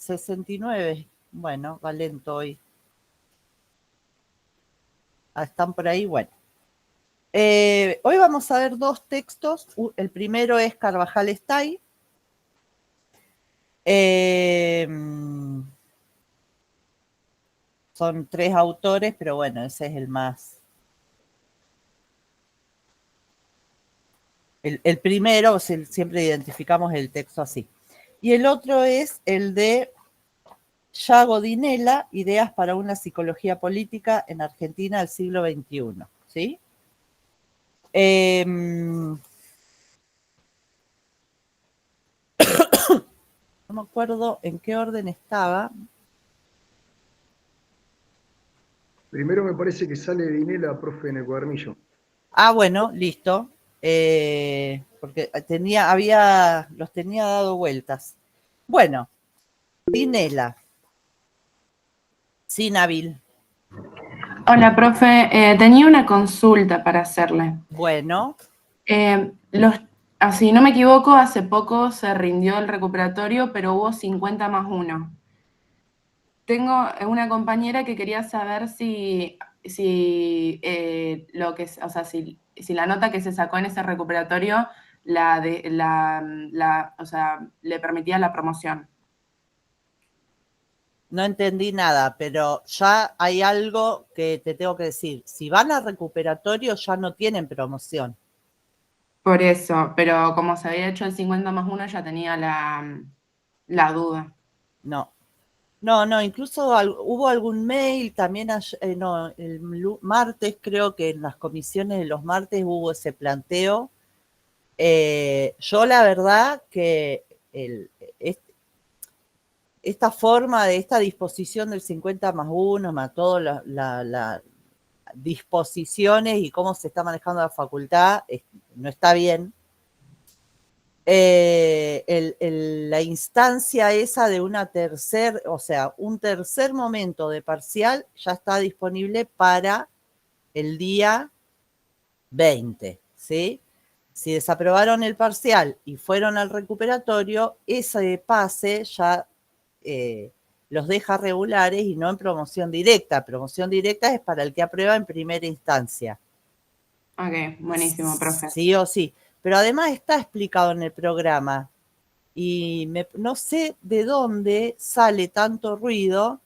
69. Bueno, va lento hoy. ¿Están por ahí? Bueno. Hoy vamos a ver dos textos. El primero es Carvajal Estay. Son 3 autores, pero bueno, ese es el más. El primero, siempre identificamos el texto así. Y el otro es el de Yago Dinela, Ideas para una psicología política en Argentina del siglo XXI. ¿Sí? No me acuerdo en qué orden estaba. Primero me parece que sale Dinela, profe, en el cuadernillo. Bueno, listo. Porque los tenía dado vueltas. Bueno, Dinela, Sinabil. Hola, profe. Tenía una consulta para hacerle. Bueno. Si no me equivoco, hace poco se rindió el recuperatorio, pero hubo 50 más 1. Tengo una compañera que quería saber si la nota que se sacó en ese recuperatorio le permitía la promoción. No entendí nada, pero ya hay algo que te tengo que decir. Si van al recuperatorio ya no tienen promoción. Por eso, pero como se había hecho el 50 más 1, ya tenía la duda. No, incluso hubo algún mail también, el martes, creo que en las comisiones de los martes hubo ese planteo. Yo la verdad que esta forma de esta disposición del 50 más 1, más todas las disposiciones y cómo se está manejando la facultad, no está bien. La instancia esa de un tercer momento de parcial ya está disponible para el día 20, ¿sí? Si desaprobaron el parcial y fueron al recuperatorio, ese pase ya los deja regulares y no en promoción directa. Promoción directa es para el que aprueba en primera instancia. Ok, buenísimo, profe. Sí o sí. Pero además está explicado en el programa. Y no sé de dónde sale tanto ruido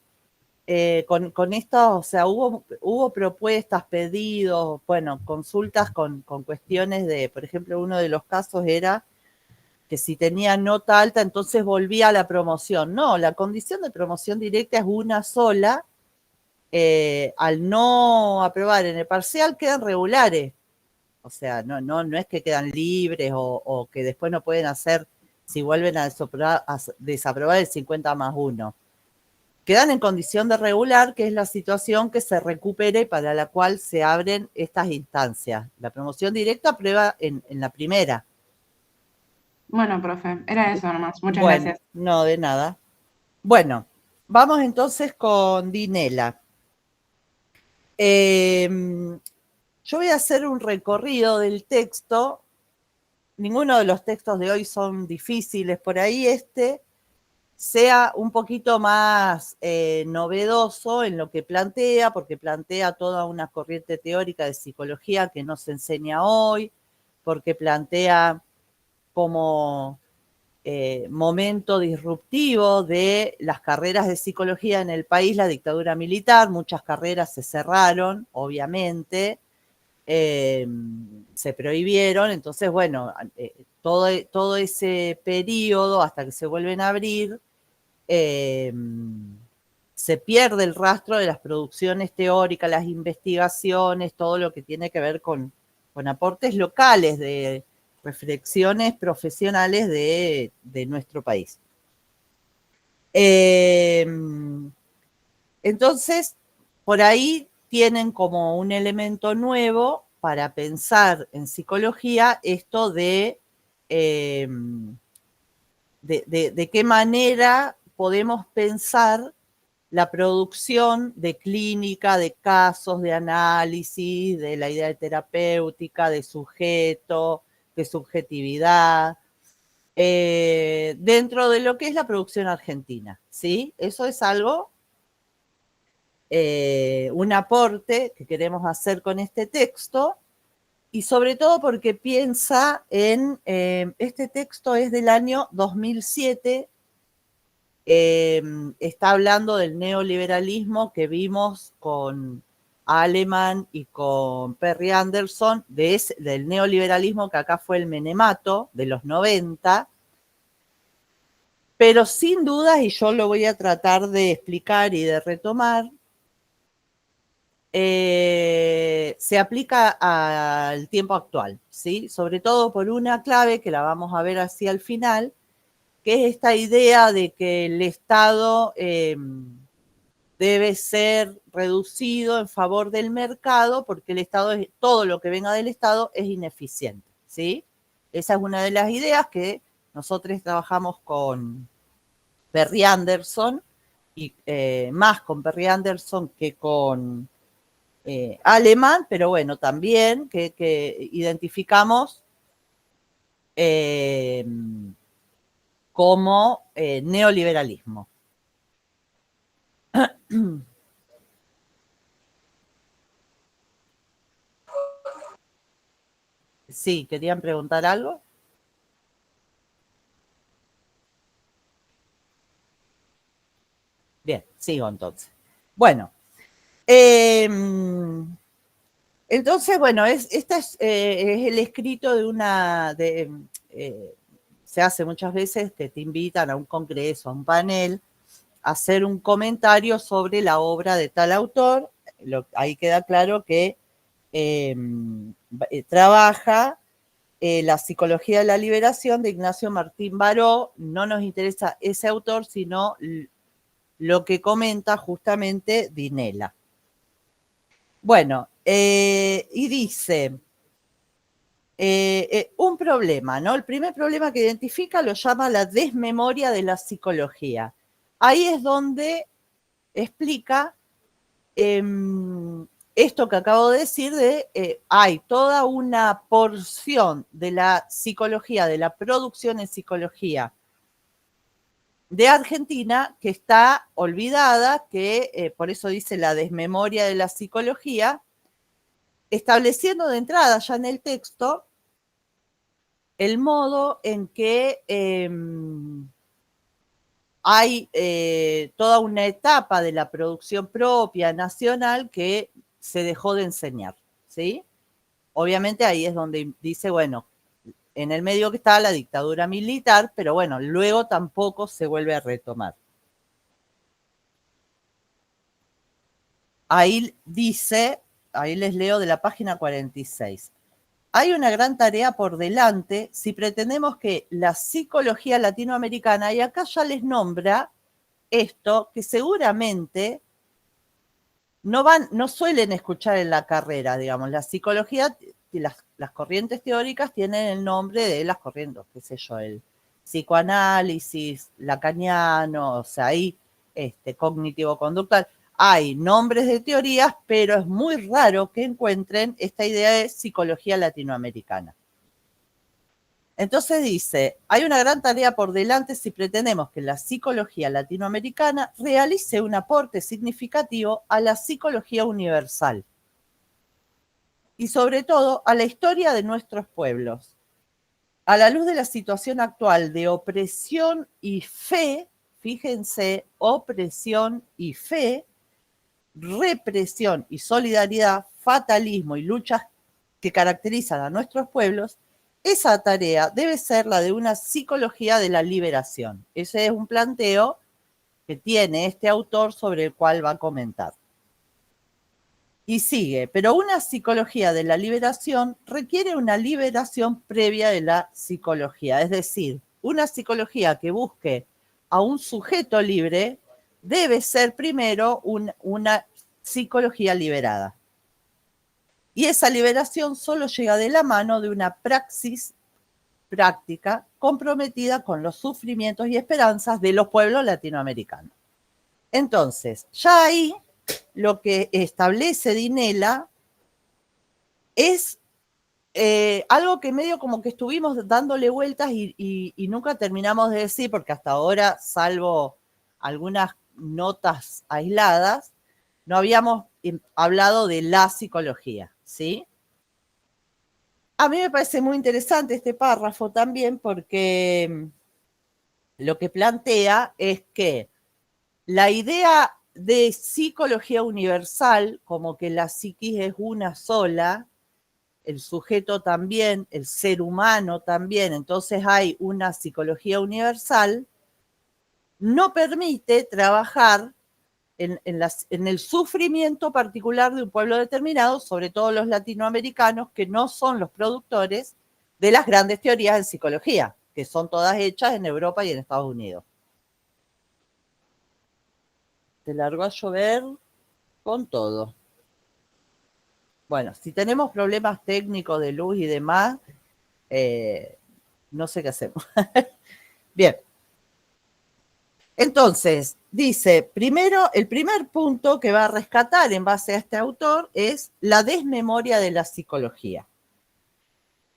con esto, o sea, hubo propuestas, pedidos, bueno, consultas con cuestiones de, por ejemplo, uno de los casos era que si tenía nota alta, entonces volvía a la promoción. No, la condición de promoción directa es una sola. Al no aprobar en el parcial quedan regulares. O sea, no es que quedan libres o que después no pueden hacer si vuelven a desaprobar el 50 más 1. Quedan en condición de regular, que es la situación que se recupere para la cual se abren estas instancias. La promoción directa aprueba en la primera. Bueno, profe, era eso nomás. Muchas gracias. No, de nada. Bueno, vamos entonces con Dinela. Yo voy a hacer un recorrido del texto. Ninguno de los textos de hoy son difíciles. Por ahí sea un poquito más novedoso en lo que plantea, porque plantea toda una corriente teórica de psicología que no se enseña hoy, porque plantea como momento disruptivo de las carreras de psicología en el país la dictadura militar. Muchas carreras se cerraron, obviamente, se prohibieron. Entonces, bueno, todo ese periodo hasta que se vuelven a abrir, se pierde el rastro de las producciones teóricas, las investigaciones, todo lo que tiene que ver con aportes locales de reflexiones profesionales de nuestro país. Entonces, por ahí tienen como un elemento nuevo para pensar en psicología esto de qué manera podemos pensar la producción de clínica, de casos, de análisis, de la idea de terapéutica, de sujeto, de subjetividad. dentro de lo que es la producción argentina, ¿sí? Eso es algo, un aporte que queremos hacer con este texto, y sobre todo porque piensa en, este texto es del año 2007, está hablando del neoliberalismo que vimos con Alemán y con Perry Anderson, del neoliberalismo que acá fue el menemato de los 90, pero sin dudas, y yo lo voy a tratar de explicar y de retomar, se aplica al tiempo actual, ¿sí? Sobre todo por una clave que la vamos a ver así al final, que es esta idea de que el Estado debe ser reducido en favor del mercado, porque el Estado, todo lo que venga del Estado es ineficiente, ¿sí? Esa es una de las ideas que nosotros trabajamos con Perry Anderson, y más con Perry Anderson que con Alemán, pero bueno, también que identificamos como neoliberalismo. Sí, ¿querían preguntar algo? Bien, sigo entonces. Bueno, entonces, bueno, este es el escrito de se hace muchas veces que te invitan a un congreso, a un panel, a hacer un comentario sobre la obra de tal autor. Ahí queda claro que trabaja La psicología de la liberación de Ignacio Martín Baró. No nos interesa ese autor, sino lo que comenta justamente Dinela. Bueno, y dice, un problema, ¿no? El primer problema que identifica lo llama la desmemoria de la psicología. Ahí es donde explica esto que acabo de decir hay toda una porción de la psicología, de la producción en psicología de Argentina que está olvidada, que por eso dice la desmemoria de la psicología, estableciendo de entrada ya en el texto el modo en que hay toda una etapa de la producción propia nacional que se dejó de enseñar, ¿sí? Obviamente ahí es donde dice, bueno, en el medio que está la dictadura militar, pero bueno, luego tampoco se vuelve a retomar. Ahí dice, ahí les leo de la página 46. Hay una gran tarea por delante si pretendemos que la psicología latinoamericana, y acá ya les nombra esto, que seguramente no suelen escuchar en la carrera, digamos, la psicología, las corrientes teóricas tienen el nombre de las corrientes, qué sé yo, el psicoanálisis, lacaniano, o sea, ahí cognitivo-conductual. Hay nombres de teorías, pero es muy raro que encuentren esta idea de psicología latinoamericana. Entonces dice, hay una gran tarea por delante si pretendemos que la psicología latinoamericana realice un aporte significativo a la psicología universal y sobre todo a la historia de nuestros pueblos. A la luz de la situación actual de opresión y fe, fíjense, opresión y fe, represión y solidaridad, fatalismo y luchas que caracterizan a nuestros pueblos, esa tarea debe ser la de una psicología de la liberación. Ese es un planteo que tiene este autor sobre el cual va a comentar. Y sigue, pero una psicología de la liberación requiere una liberación previa de la psicología, es decir, una psicología que busque a un sujeto libre debe ser primero una psicología liberada. Y esa liberación solo llega de la mano de una praxis práctica comprometida con los sufrimientos y esperanzas de los pueblos latinoamericanos. Entonces, ya ahí lo que establece Dinela es algo que medio como que estuvimos dándole vueltas y nunca terminamos de decir, porque hasta ahora, salvo algunas notas aisladas, no habíamos hablado de la psicología, ¿sí? A mí me parece muy interesante este párrafo también porque lo que plantea es que la idea de psicología universal, como que la psiquis es una sola, el sujeto también, el ser humano también, entonces hay una psicología universal, no permite trabajar en el sufrimiento particular de un pueblo determinado, sobre todo los latinoamericanos, que no son los productores de las grandes teorías en psicología, que son todas hechas en Europa y en Estados Unidos. Se largó a llover con todo. Bueno, si tenemos problemas técnicos de luz y demás, no sé qué hacemos. Bien. Entonces, dice, primero, el primer punto que va a rescatar en base a este autor es la desmemoria de la psicología.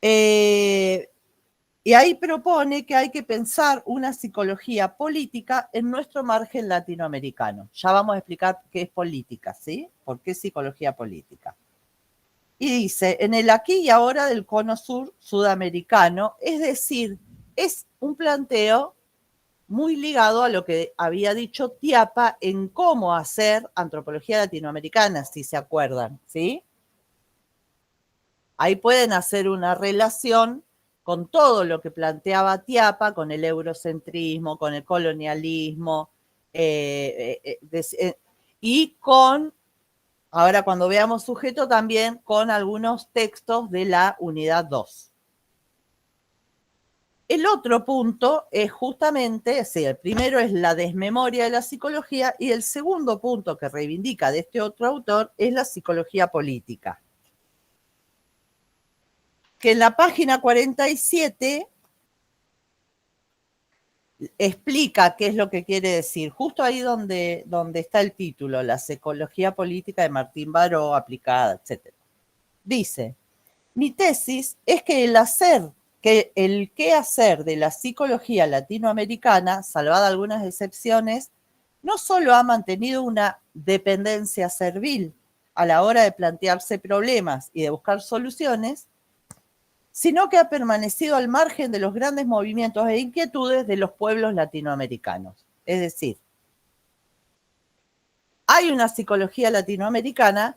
Y ahí propone que hay que pensar una psicología política en nuestro margen latinoamericano. Ya vamos a explicar qué es política, ¿sí? ¿Por qué psicología política? Y dice, en el aquí y ahora del cono sur sudamericano, es decir, es un planteo muy ligado a lo que había dicho Tiapa en cómo hacer antropología latinoamericana, si se acuerdan, ¿sí? Ahí pueden hacer una relación con todo lo que planteaba Tiapa, con el eurocentrismo, con el colonialismo, y con, ahora cuando veamos sujeto también, con algunos textos de la unidad 2. El otro punto es justamente, sí, el primero es la desmemoria de la psicología y el segundo punto que reivindica de este otro autor es la psicología política. Que en la página 47 explica qué es lo que quiere decir, justo ahí donde está el título, la psicología política de Martín Baró aplicada, etc. Dice, mi tesis es que el quehacer de la psicología latinoamericana, salvada algunas excepciones, no solo ha mantenido una dependencia servil a la hora de plantearse problemas y de buscar soluciones, sino que ha permanecido al margen de los grandes movimientos e inquietudes de los pueblos latinoamericanos. Es decir, hay una psicología latinoamericana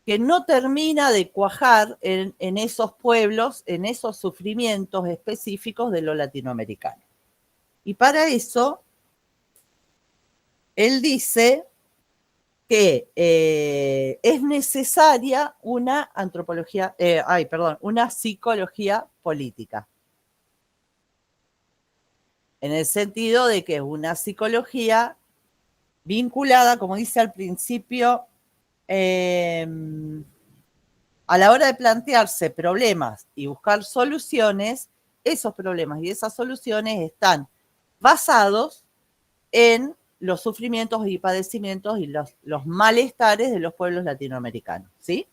que no termina de cuajar en esos pueblos, en esos sufrimientos específicos de lo latinoamericano. Y para eso, él dice que es necesaria una una psicología política. En el sentido de que es una psicología vinculada, como dice al principio, a la hora de plantearse problemas y buscar soluciones, esos problemas y esas soluciones están basados en los sufrimientos y padecimientos y los malestares de los pueblos latinoamericanos, ¿sí?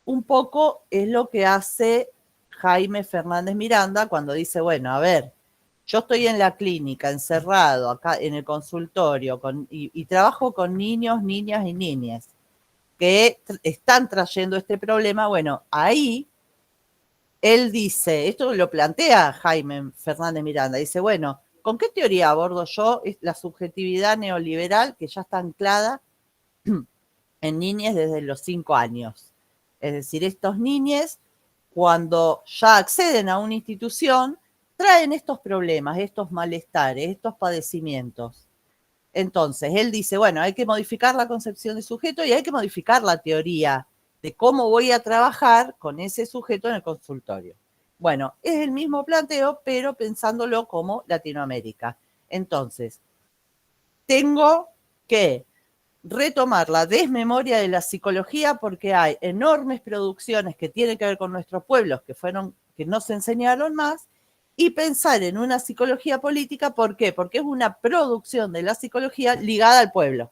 Un poco es lo que hace Jaime Fernández Miranda cuando dice, bueno, a ver, yo estoy en la clínica, encerrado, acá en el consultorio, y trabajo con niños, niñas y niñas que están trayendo este problema. Bueno, ahí él dice, esto lo plantea Jaime Fernández Miranda, dice, bueno, ¿con qué teoría abordo yo la subjetividad neoliberal que ya está anclada en niñas desde los 5 años? Es decir, estos niños, cuando ya acceden a una institución, traen estos problemas, estos malestares, estos padecimientos. Entonces, él dice, bueno, hay que modificar la concepción de sujeto y hay que modificar la teoría de cómo voy a trabajar con ese sujeto en el consultorio. Bueno, es el mismo planteo, pero pensándolo como Latinoamérica. Entonces, tengo que retomar la desmemoria de la psicología porque hay enormes producciones que tienen que ver con nuestros pueblos que no se enseñaron más, y pensar en una psicología política. ¿Por qué? Porque es una producción de la psicología ligada al pueblo.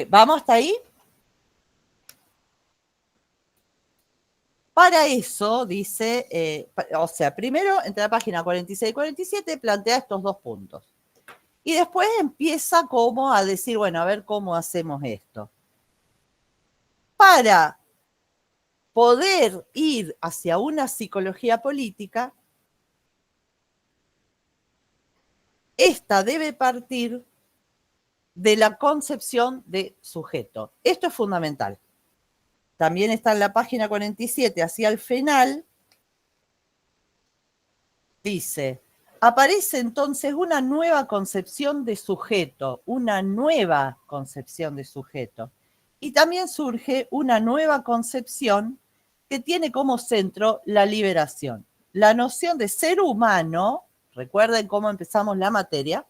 ¿Vamos hasta ahí? Para eso dice, o sea, primero entre la página 46 y 47 plantea estos dos puntos. Y después empieza como a decir, bueno, a ver cómo hacemos esto. Para poder ir hacia una psicología política, esta debe partir de la concepción de sujeto. Esto es fundamental. También está en la página 47, hacia el final, dice, aparece entonces una nueva concepción de sujeto, una nueva concepción de sujeto. Y también surge una nueva concepción que tiene como centro la liberación. La noción de ser humano, recuerden cómo empezamos la materia,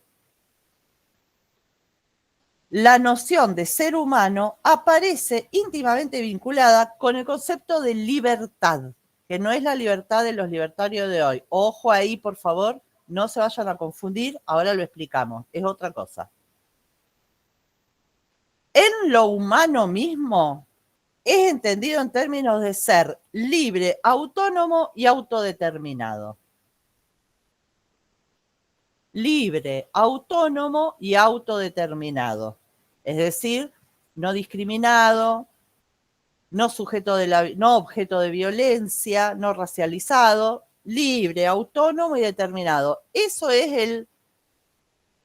la noción de ser humano aparece íntimamente vinculada con el concepto de libertad, que no es la libertad de los libertarios de hoy. Ojo ahí, por favor, no se vayan a confundir, ahora lo explicamos, es otra cosa. En lo humano mismo es entendido en términos de ser libre, autónomo y autodeterminado. Libre, autónomo y autodeterminado. Es decir, no discriminado, no objeto de violencia, no racializado, libre, autónomo y determinado. Eso es el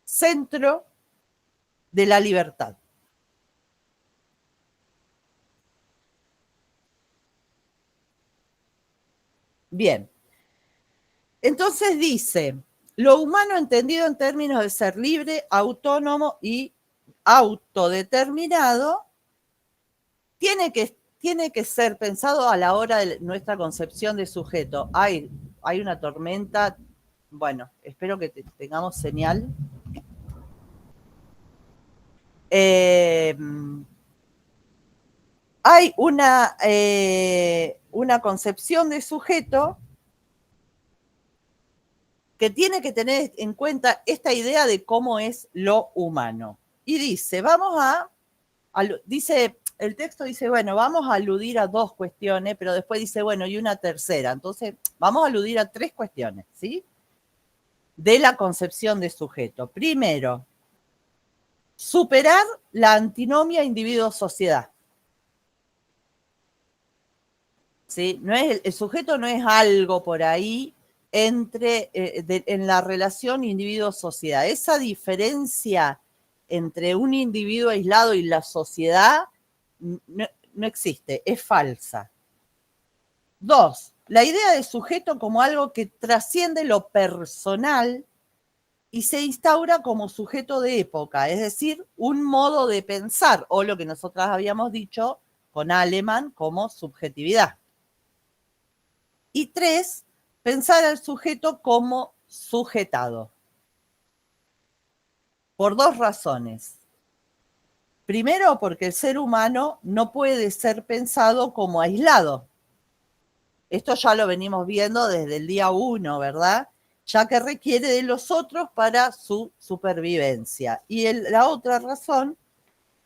centro de la libertad. Bien. Entonces dice, lo humano entendido en términos de ser libre, autónomo y autodeterminado, tiene que ser pensado a la hora de nuestra concepción de sujeto. Hay una tormenta, bueno, espero que tengamos señal. Hay una concepción de sujeto que tiene que tener en cuenta esta idea de cómo es lo humano. Y dice, el texto dice, bueno, vamos a aludir a dos cuestiones, pero después dice, bueno, y una tercera. Entonces, vamos a aludir a tres cuestiones, ¿sí? De la concepción de sujeto. Primero, superar la antinomia individuo-sociedad. ¿Sí? El sujeto no es algo por ahí en la relación individuo-sociedad. Esa diferencia entre un individuo aislado y la sociedad no existe, es falsa. Dos, la idea de sujeto como algo que trasciende lo personal y se instaura como sujeto de época, es decir, un modo de pensar, o lo que nosotras habíamos dicho con Alemán como subjetividad. Y tres, pensar al sujeto como sujetado. Por dos razones. Primero, porque el ser humano no puede ser pensado como aislado. Esto ya lo venimos viendo desde el día 1, ¿verdad? Ya que requiere de los otros para su supervivencia. Y la otra razón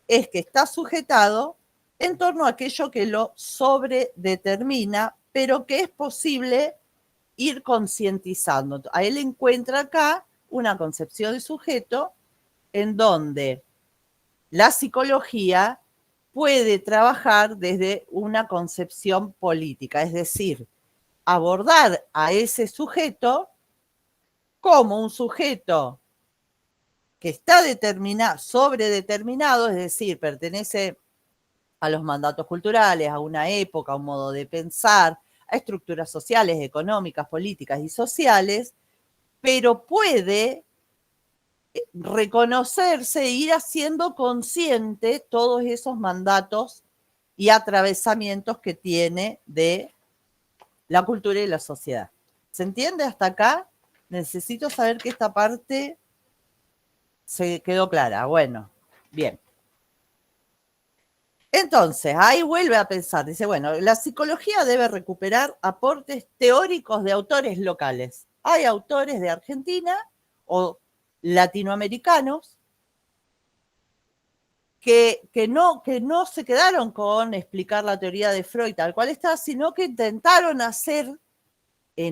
es que está sujetado en torno a aquello que lo sobredetermina, pero que es posible ir concientizando. A él encuentra acá una concepción de sujeto en donde la psicología puede trabajar desde una concepción política, es decir, abordar a ese sujeto como un sujeto que está sobredeterminado, es decir, pertenece a los mandatos culturales, a una época, a un modo de pensar, a estructuras sociales, económicas, políticas y sociales, pero puede reconocerse e ir haciendo consciente todos esos mandatos y atravesamientos que tiene de la cultura y la sociedad. ¿Se entiende hasta acá? Necesito saber que esta parte se quedó clara. Bueno, bien. Entonces, ahí vuelve a pensar, dice, bueno, la psicología debe recuperar aportes teóricos de autores locales. Hay autores de Argentina o latinoamericanos que no se quedaron con explicar la teoría de Freud tal cual está, sino que intentaron hacer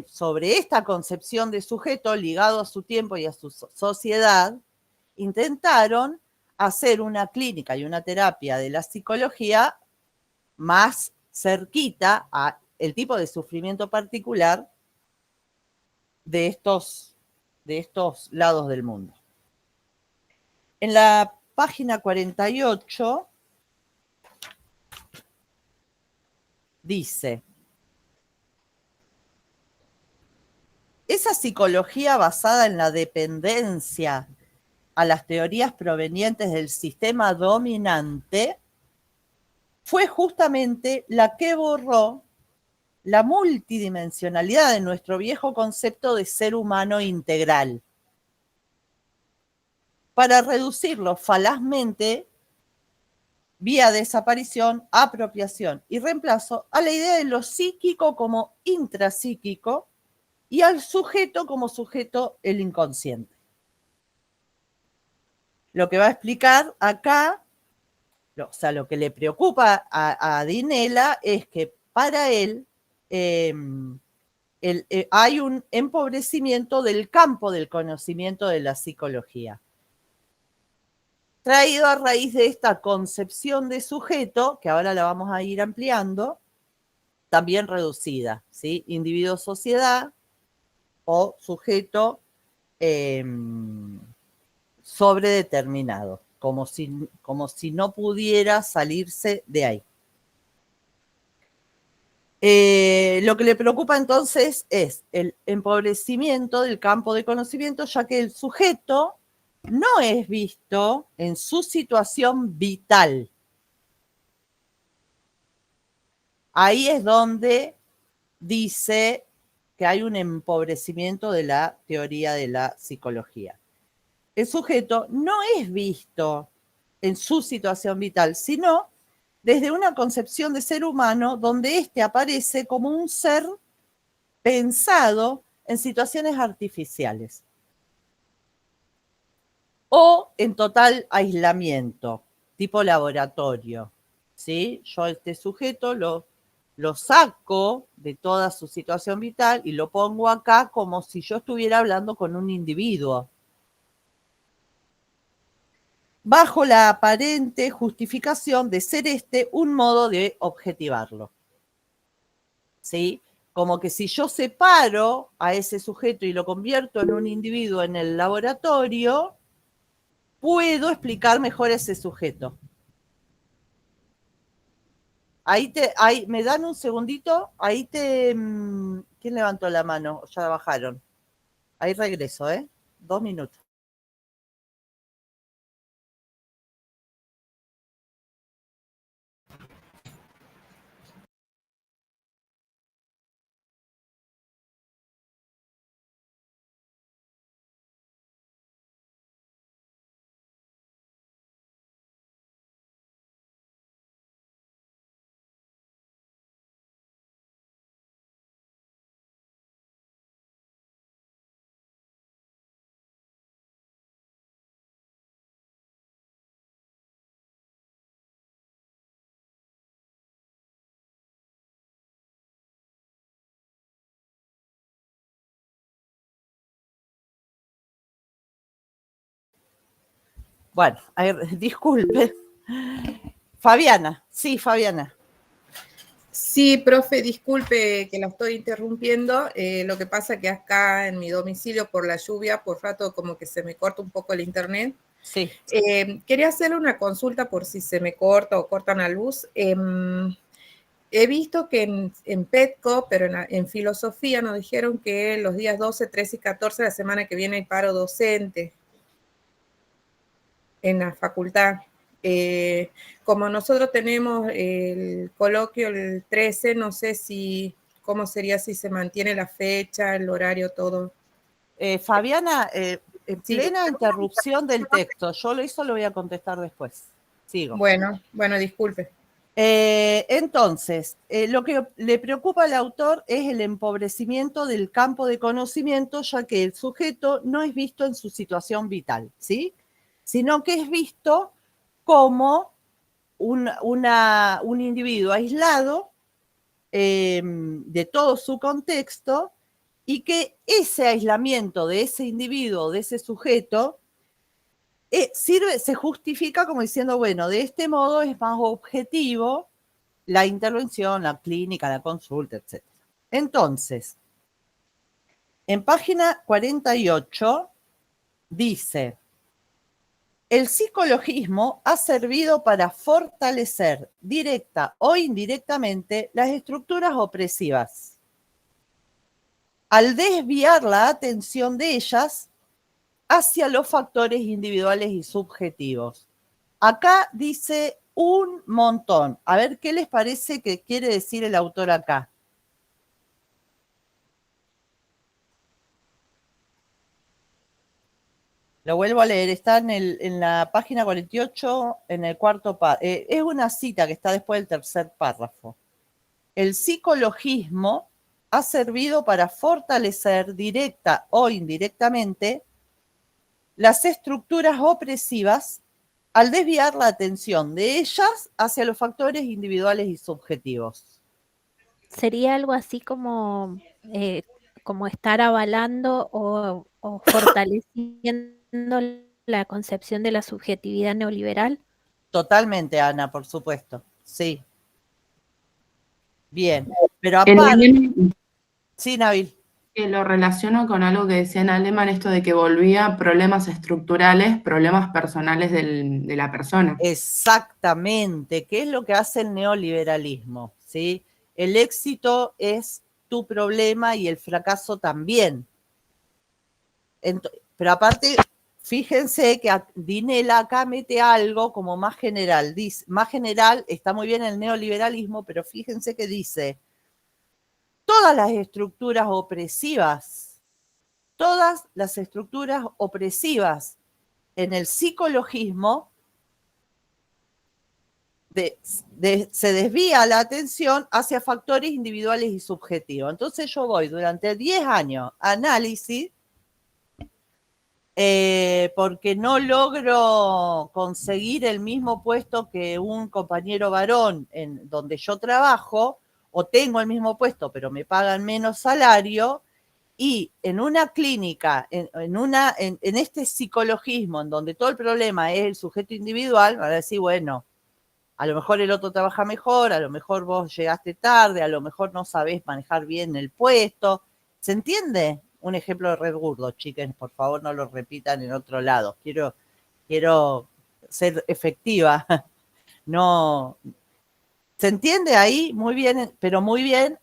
sobre esta concepción de sujeto ligado a su tiempo y a su sociedad, intentaron hacer una clínica y una terapia de la psicología más cerquita a el tipo de sufrimiento particular de estos lados del mundo. En la página 48 dice: esa psicología basada en la dependencia a las teorías provenientes del sistema dominante fue justamente la que borró la multidimensionalidad de nuestro viejo concepto de ser humano integral, para reducirlo falazmente, vía desaparición, apropiación y reemplazo, a la idea de lo psíquico como intrapsíquico y al sujeto como sujeto el inconsciente. Lo que va a explicar acá, o sea, lo que le preocupa a Dinela es que para él hay un empobrecimiento del campo del conocimiento de la psicología, traído a raíz de esta concepción de sujeto, que ahora la vamos a ir ampliando, también reducida, ¿sí? Individuo-sociedad o sujeto sobredeterminado, como si no pudiera salirse de ahí. Lo que le preocupa entonces es el empobrecimiento del campo de conocimiento, ya que el sujeto no es visto en su situación vital. Ahí es donde dice que hay un empobrecimiento de la teoría de la psicología. El sujeto no es visto en su situación vital, sino desde una concepción de ser humano donde éste aparece como un ser pensado en situaciones artificiales o en total aislamiento, tipo laboratorio, ¿sí? Yo a este sujeto lo saco de toda su situación vital y lo pongo acá como si yo estuviera hablando con un individuo, bajo la aparente justificación de ser este un modo de objetivarlo, ¿sí? Como que si yo separo a ese sujeto y lo convierto en un individuo en el laboratorio, puedo explicar mejor a ese sujeto. Ahí me dan un segundito, ¿quién levantó la mano? Ya bajaron. Ahí regreso, 2 minutos. Bueno, disculpe. Fabiana, sí, Fabiana. Sí, profe, disculpe que la estoy interrumpiendo. Lo que pasa que acá en mi domicilio, por la lluvia, por rato como que se me corta un poco el internet. Sí. Quería hacerle una consulta por si se me corta o cortan la luz. He visto que en PETCO, pero en filosofía, nos dijeron que los días 12, 13 y 14 de la semana que viene hay paro docente en la facultad. Como nosotros tenemos el coloquio el 13, no sé cómo sería si se mantiene la fecha, el horario, todo. Fabiana, en plena interrupción del texto, yo lo voy a contestar después. Sigo. Bueno, disculpe. Entonces, lo que le preocupa al autor es el empobrecimiento del campo de conocimiento, ya que el sujeto no es visto en su situación vital, ¿sí? Sino que es visto como un individuo aislado de todo su contexto, y que ese aislamiento de ese individuo, de ese sujeto, se justifica como diciendo, bueno, de este modo es más objetivo la intervención, la clínica, la consulta, etc. Entonces, en página 48 dice: el psicologismo ha servido para fortalecer directa o indirectamente las estructuras opresivas, al desviar la atención de ellas hacia los factores individuales y subjetivos. Acá dice un montón. A ver, ¿qué les parece que quiere decir el autor acá? Lo vuelvo a leer, está en la página 48, en el cuarto párrafo. Es una cita que está después del tercer párrafo. El psicologismo ha servido para fortalecer directa o indirectamente las estructuras opresivas al desviar la atención de ellas hacia los factores individuales y subjetivos. Sería algo así como estar avalando o fortaleciendo la concepción de la subjetividad neoliberal. Totalmente, Ana, por supuesto. Sí. Bien. Pero En aparte... Alemán, Sí, Nabil. que lo relaciono con algo que decía en Alemán, esto de que volvía a problemas estructurales, problemas personales de la persona. Exactamente. ¿Qué es lo que hace el neoliberalismo? ¿Sí? El éxito es tu problema y el fracaso también. Pero aparte, fíjense que Dinela acá mete algo como más general. Dice, más general, está muy bien el neoliberalismo, pero fíjense que dice: todas las estructuras opresivas en el psicologismo se desvía la atención hacia factores individuales y subjetivos. Entonces yo voy durante 10 años a análisis porque no logro conseguir el mismo puesto que un compañero varón en donde yo trabajo, o tengo el mismo puesto pero me pagan menos salario, y en una clínica, en este psicologismo en donde todo el problema es el sujeto individual, van a decir, bueno, a lo mejor el otro trabaja mejor, a lo mejor vos llegaste tarde, a lo mejor no sabés manejar bien el puesto. ¿Se entiende? Un ejemplo de Redburgo, chicas, por favor no lo repitan en otro lado. Quiero ser efectiva. No. ¿Se entiende ahí? Muy bien, pero muy bien.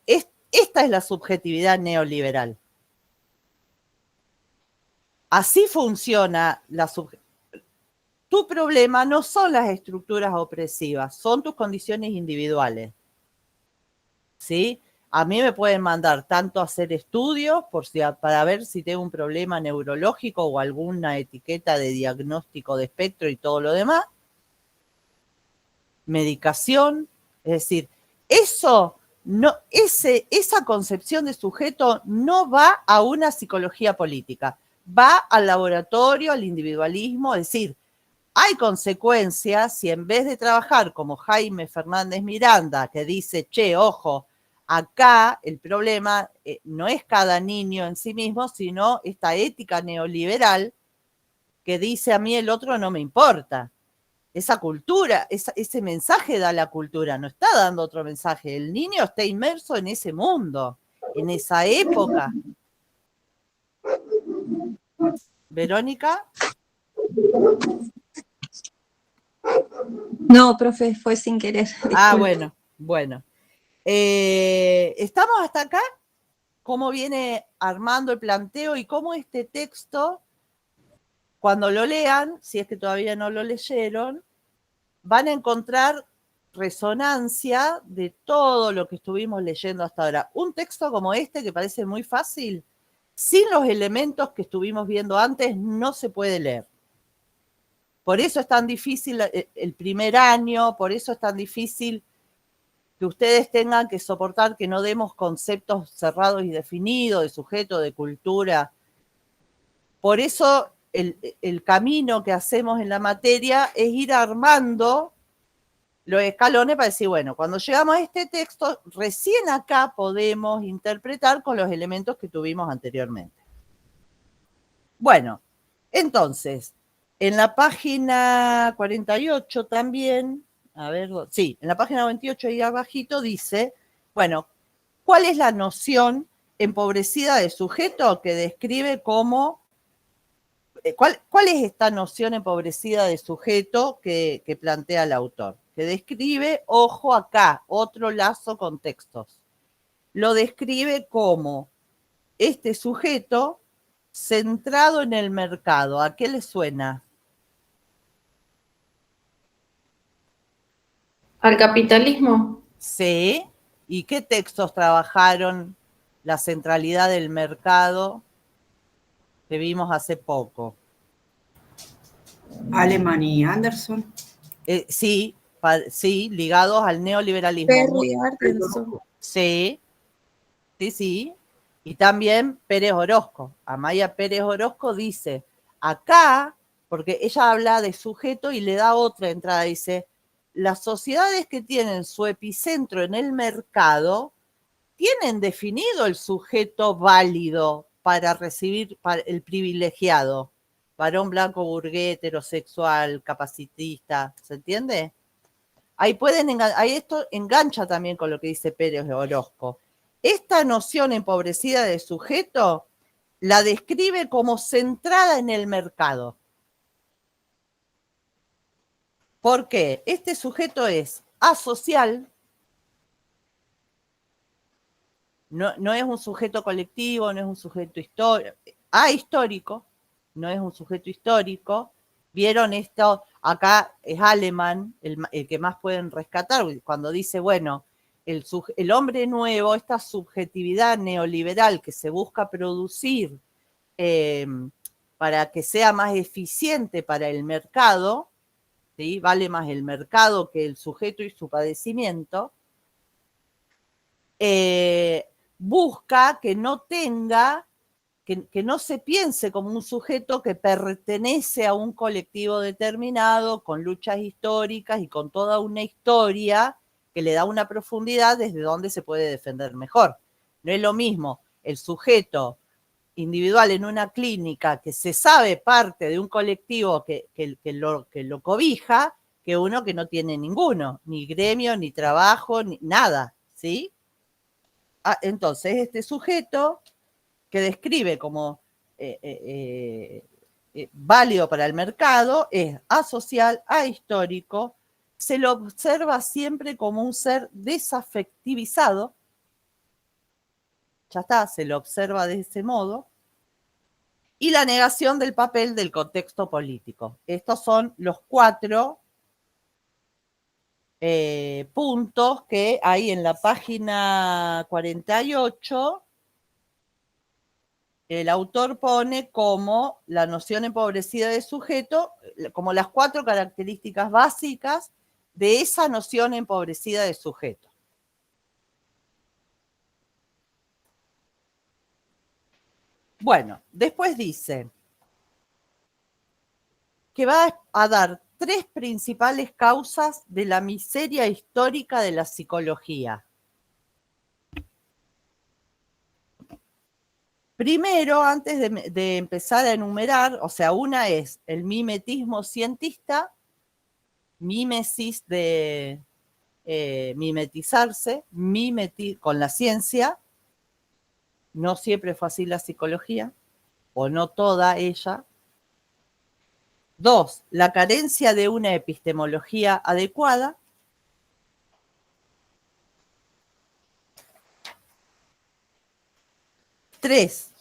Esta es la subjetividad neoliberal. Así funciona la subjetividad. Tu problema no son las estructuras opresivas, son tus condiciones individuales. ¿Sí? A mí me pueden mandar tanto a hacer estudios para ver si tengo un problema neurológico o alguna etiqueta de diagnóstico de espectro y todo lo demás. Medicación, es decir, esa concepción de sujeto no va a una psicología política, va al laboratorio, al individualismo, es decir, hay consecuencias si en vez de trabajar como Jaime Fernández Miranda, que dice, che, ojo, acá el problema no es cada niño en sí mismo, sino esta ética neoliberal que dice a mí el otro no me importa. Esa cultura, ese mensaje da la cultura, no está dando otro mensaje. El niño está inmerso en ese mundo, en esa época. ¿Verónica? No, profe, fue sin querer. Ah, Disculpe. bueno. ¿Estamos hasta acá? ¿Cómo viene armando el planteo y cómo este texto, cuando lo lean, si es que todavía no lo leyeron, van a encontrar resonancia de todo lo que estuvimos leyendo hasta ahora? Un texto como este, que parece muy fácil, sin los elementos que estuvimos viendo antes, no se puede leer. Por eso es tan difícil el primer año, por eso es tan difícil que ustedes tengan que soportar que no demos conceptos cerrados y definidos de sujeto, de cultura. Por eso el camino que hacemos en la materia es ir armando los escalones para decir, bueno, cuando llegamos a este texto, recién acá podemos interpretar con los elementos que tuvimos anteriormente. Bueno, entonces, en la página 48 también, a ver, sí, en la página 28 ahí abajito dice, bueno, ¿cuál es la noción empobrecida de sujeto que describe cómo, cuál es esta noción empobrecida de sujeto que plantea el autor? Que describe, ojo acá, otro lazo con textos. Lo describe como este sujeto centrado en el mercado. ¿A qué le suena? Al capitalismo. Sí. ¿Y qué textos trabajaron la centralidad del mercado que vimos hace poco? Aleman y Anderson. Sí, sí, ligados al neoliberalismo. Perry Artenson. Sí, sí, sí. Y también Pérez Orozco. Amaya Pérez Orozco dice, acá, porque ella habla de sujeto y le da otra entrada, dice, las sociedades que tienen su epicentro en el mercado tienen definido el sujeto válido para recibir el privilegiado, varón blanco, burgués, heterosexual, capacitista, ¿se entiende? Ahí esto engancha también con lo que dice Pérez Orozco. Esta noción empobrecida de sujeto la describe como centrada en el mercado. ¿Por qué? Este sujeto es asocial, no es un sujeto colectivo, no es un sujeto histórico, no es un sujeto histórico. ¿Vieron esto? Acá es Aleman, el que más pueden rescatar, cuando dice, bueno, el hombre nuevo, esta subjetividad neoliberal que se busca producir para que sea más eficiente para el mercado, ¿sí? Vale más el mercado que el sujeto y su padecimiento, busca que no tenga, que no se piense como un sujeto que pertenece a un colectivo determinado, con luchas históricas y con toda una historia que le da una profundidad desde donde se puede defender mejor. No es lo mismo el sujeto individual en una clínica que se sabe parte de un colectivo que lo cobija, que uno que no tiene ninguno, ni gremio, ni trabajo, ni nada, ¿sí? Entonces, este sujeto que describe como válido para el mercado es asocial, ahistórico, se lo observa siempre como un ser desafectivizado, ya está, se lo observa de ese modo, y la negación del papel del contexto político. Estos son los 4 puntos que hay en la página 48, el autor pone como la noción empobrecida de sujeto, como las 4 características básicas de esa noción empobrecida de sujeto. Bueno, después dice que va a dar 3 principales causas de la miseria histórica de la psicología. Primero, antes de empezar a enumerar, o sea, una es el mimetismo cientista, mímesis de mimetizarse, con la ciencia. No siempre fue así la psicología, o no toda ella. 2, la carencia de una epistemología adecuada. 3,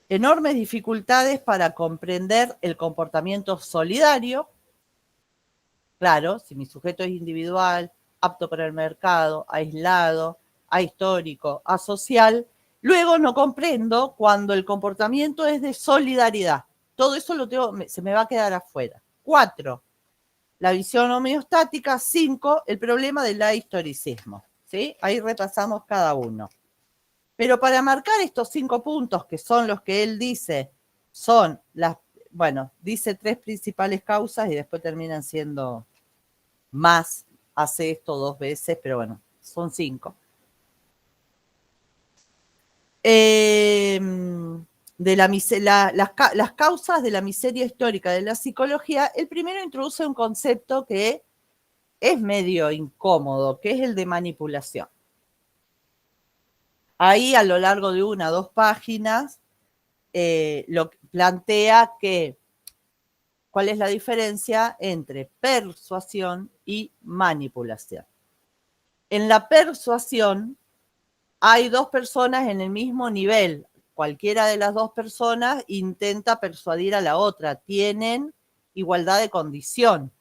enormes dificultades para comprender el comportamiento solidario. Claro, si mi sujeto es individual, apto para el mercado, aislado, ahistórico, asocial, luego no comprendo cuando el comportamiento es de solidaridad. Todo eso se me va a quedar afuera. 4, la visión homeostática. 5, el problema del ahistoricismo. ¿Sí? Ahí repasamos cada uno. Pero para marcar estos 5 puntos, que son los que él dice son bueno, dice 3 principales causas y después terminan siendo más. Hace esto 2 veces, pero bueno, son 5. Las causas de la miseria histórica de la psicología, el primero introduce un concepto que es medio incómodo, que es el de manipulación. Ahí, a lo largo de 1 o 2 páginas, lo plantea que cuál es la diferencia entre persuasión y manipulación. En la persuasión hay 2 personas en el mismo nivel. Cualquiera de las 2 personas intenta persuadir a la otra. Tienen igualdad de condición.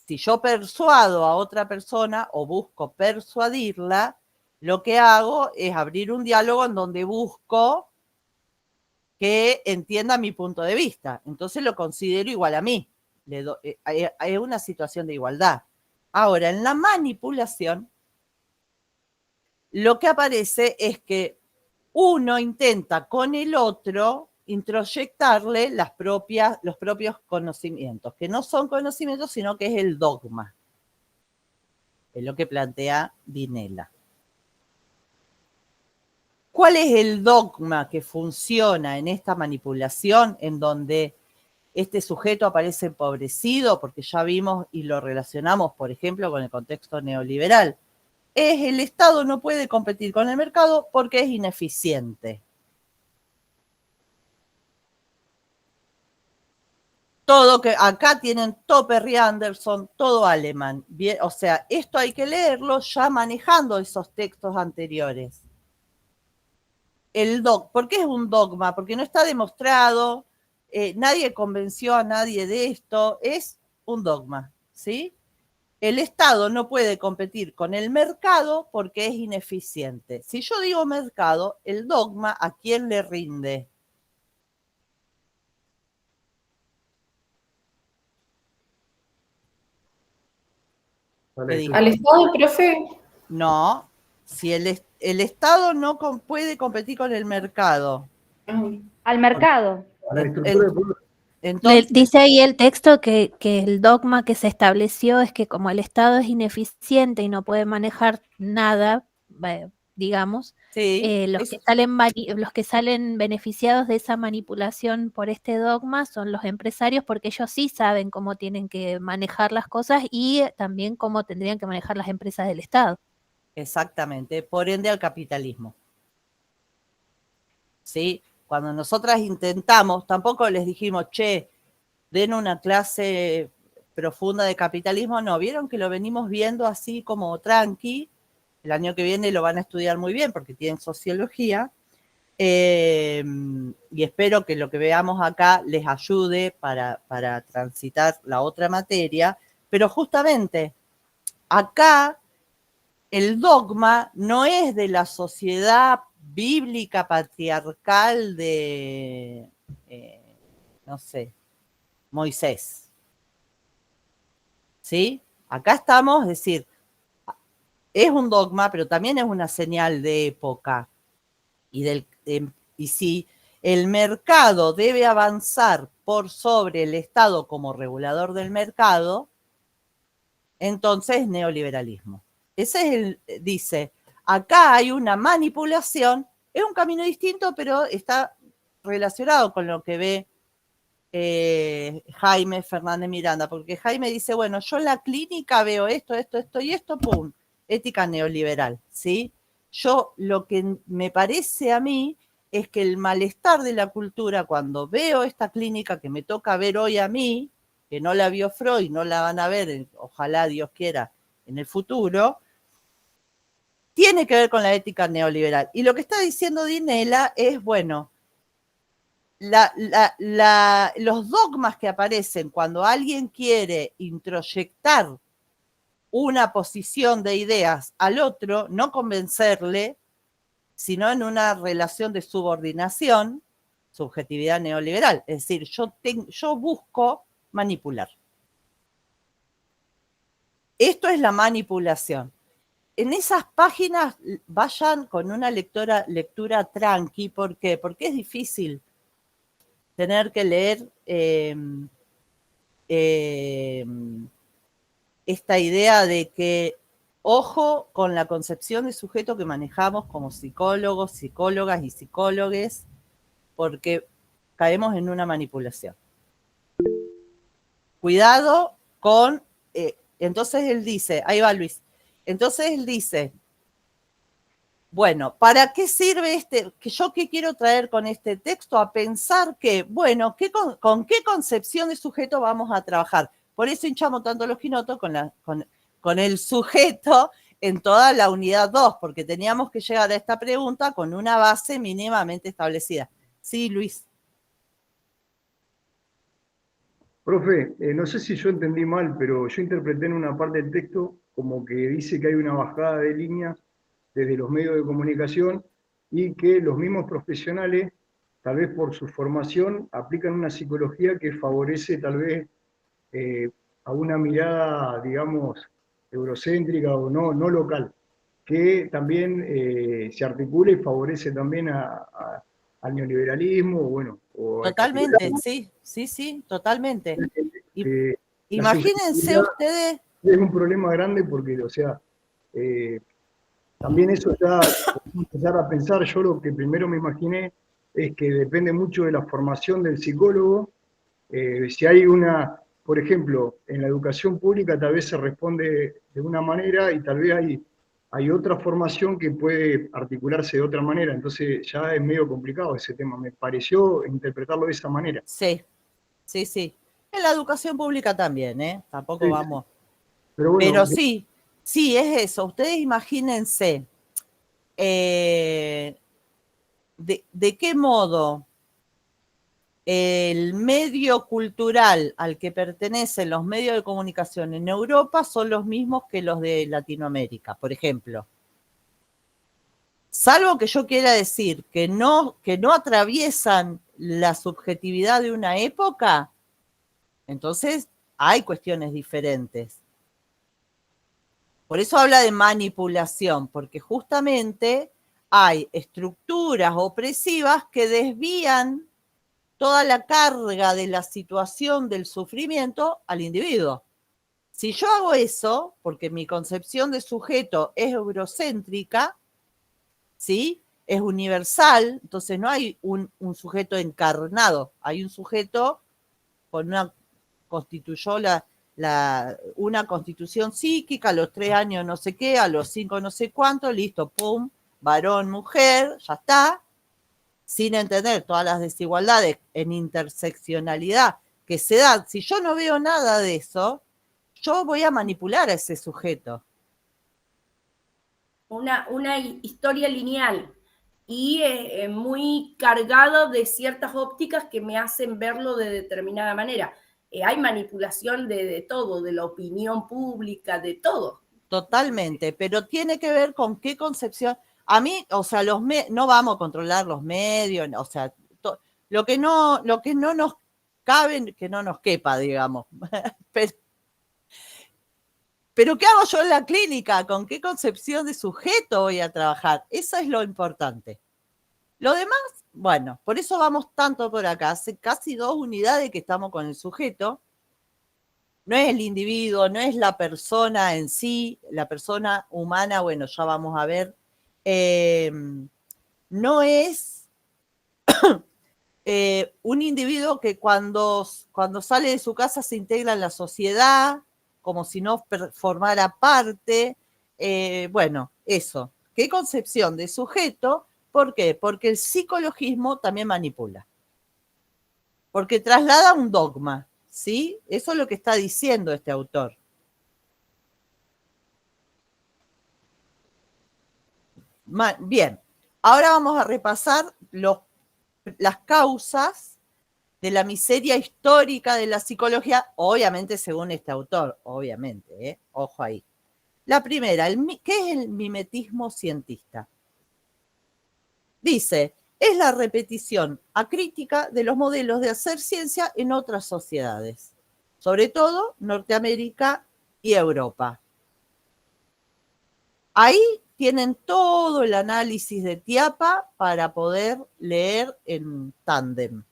Si yo persuado a otra persona o busco persuadirla, lo que hago es abrir un diálogo en donde busco que entienda mi punto de vista. Entonces lo considero igual a mí. Hay una situación de igualdad. Ahora, en la manipulación, lo que aparece es que uno intenta con el otro introyectarle los propios conocimientos, que no son conocimientos, sino que es el dogma. Es lo que plantea Dinela. ¿Cuál es el dogma que funciona en esta manipulación en donde este sujeto aparece empobrecido? Porque ya vimos y lo relacionamos, por ejemplo, con el contexto neoliberal. Es el Estado no puede competir con el mercado porque es ineficiente. Todo que acá tienen Topper y Anderson, todo alemán. Bien, o sea, esto hay que leerlo ya manejando esos textos anteriores. ¿Por qué es un dogma? Porque no está demostrado, nadie convenció a nadie de esto, es un dogma, ¿sí? El Estado no puede competir con el mercado porque es ineficiente. Si yo digo mercado, el dogma, ¿a quién le rinde? ¿Al Estado, profe? No, si el Estado no puede competir con el mercado. Al mercado. A la estructura de poder. Entonces, Dice ahí el texto que el dogma que se estableció es que como el Estado es ineficiente y no puede manejar nada, digamos, sí, los que salen beneficiados de esa manipulación por este dogma son los empresarios, porque ellos sí saben cómo tienen que manejar las cosas y también cómo tendrían que manejar las empresas del Estado. exactamente, por ende al capitalismo. ¿Sí? Cuando nosotras intentamos, tampoco les dijimos, che, den una clase profunda de capitalismo, no, vieron que lo venimos viendo así como tranqui, el año que viene lo van a estudiar muy bien porque tienen sociología, y espero que lo que veamos acá les ayude para transitar la otra materia, pero justamente acá el dogma no es de la sociedad bíblica patriarcal de, no sé, Moisés. ¿Sí? Acá estamos, es decir, es un dogma, pero también es una señal de época. Y si el mercado debe avanzar por sobre el Estado como regulador del mercado, entonces neoliberalismo. Ese es dice, acá hay una manipulación, es un camino distinto, pero está relacionado con lo que ve Jaime Fernández Miranda, porque Jaime dice, bueno, yo en la clínica veo esto y esto, pum, ética neoliberal, ¿sí? Yo lo que me parece a mí es que el malestar de la cultura, cuando veo esta clínica que me toca ver hoy a mí, que no la vio Freud, no la van a ver, ojalá Dios quiera, en el futuro, tiene que ver con la ética neoliberal. Y lo que está diciendo Dinela es, bueno, los dogmas que aparecen cuando alguien quiere introyectar una posición de ideas al otro, no convencerle, sino en una relación de subordinación, subjetividad neoliberal. Es decir, yo busco manipular. Esto es la manipulación. En esas páginas vayan con una lectura tranqui. ¿Por qué? Porque es difícil tener que leer esta idea de que ojo con la concepción de sujeto que manejamos como psicólogos, psicólogas y psicólogues, porque caemos en una manipulación. Cuidado con... entonces él dice, ahí va Luis, entonces él dice, bueno, ¿para qué sirve yo qué quiero traer con este texto? A pensar que, bueno, ¿con qué concepción de sujeto vamos a trabajar? Por eso hinchamos tanto los quinotos con el sujeto en toda la unidad 2, porque teníamos que llegar a esta pregunta con una base mínimamente establecida. Sí, Luis. Profe, no sé si yo entendí mal, pero yo interpreté en una parte del texto como que dice que hay una bajada de línea desde los medios de comunicación y que los mismos profesionales, tal vez por su formación, aplican una psicología que favorece tal vez a una mirada, digamos, eurocéntrica o no local, que también se articula y favorece también al neoliberalismo, bueno, o al Totalmente, sí, totalmente. capitalismo. Imagínense ustedes... Es un problema grande porque, o sea, también eso ya, empezar a pensar, yo lo que primero me imaginé es que depende mucho de la formación del psicólogo. Si hay por ejemplo, en la educación pública tal vez se responde de una manera y tal vez hay otra formación que puede articularse de otra manera, entonces ya es medio complicado ese tema, me pareció interpretarlo de esa manera. Sí. En la educación pública también, ¿eh? Tampoco Sí, vamos... Pero bueno, Pero sí, es eso. Ustedes imagínense de qué modo el medio cultural al que pertenecen los medios de comunicación en Europa son los mismos que los de Latinoamérica, por ejemplo. Salvo que yo quiera decir que no atraviesan la subjetividad de una época, entonces hay cuestiones diferentes. Por eso habla de manipulación, porque justamente hay estructuras opresivas que desvían toda la carga de la situación del sufrimiento al individuo. Si yo hago eso, porque mi concepción de sujeto es eurocéntrica, ¿sí? Es universal, entonces no hay un sujeto encarnado, hay un sujeto con constituyó una constitución psíquica, a los 3 años no sé qué, a los 5 no sé cuánto, listo, pum, varón, mujer, ya está, sin entender todas las desigualdades en interseccionalidad que se dan. Si yo no veo nada de eso, yo voy a manipular a ese sujeto. Una historia lineal y muy cargado de ciertas ópticas que me hacen verlo de determinada manera. Hay manipulación de todo, de la opinión pública, de todo. Totalmente, pero tiene que ver con qué concepción. A mí, o sea, no vamos a controlar los medios, o sea, lo que no nos cabe, que no nos quepa, digamos. Pero ¿qué hago yo en la clínica? ¿Con qué concepción de sujeto voy a trabajar? Eso es lo importante. Lo demás, bueno, por eso vamos tanto por acá. Hace casi 2 unidades que estamos con el sujeto. No es el individuo, no es la persona en sí, la persona humana, bueno, ya vamos a ver. No es un individuo que cuando sale de su casa se integra en la sociedad, como si no formara parte. Bueno, eso. ¿Qué concepción de sujeto? ¿Por qué? Porque el psicologismo también manipula. Porque traslada un dogma, ¿sí? Eso es lo que está diciendo este autor. Bien, ahora vamos a repasar las causas de la miseria histórica de la psicología, obviamente según este autor, obviamente, ojo ahí. La primera, ¿qué es el mimetismo cientista? Dice, es la repetición acrítica de los modelos de hacer ciencia en otras sociedades, sobre todo Norteamérica y Europa. Ahí tienen todo el análisis de Tiapa para poder leer en tándem.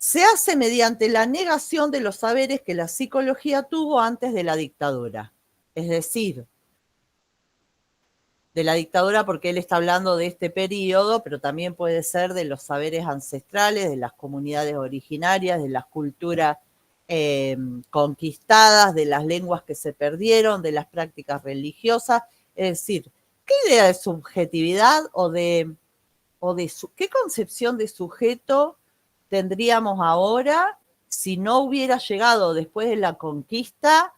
se hace mediante la negación de los saberes que la psicología tuvo antes de la dictadura. Es decir, de la dictadura porque él está hablando de este periodo, pero también puede ser de los saberes ancestrales, de las comunidades originarias, de las culturas conquistadas, de las lenguas que se perdieron, de las prácticas religiosas. Es decir, ¿qué idea de subjetividad qué concepción de sujeto tendríamos ahora si no hubiera llegado después de la conquista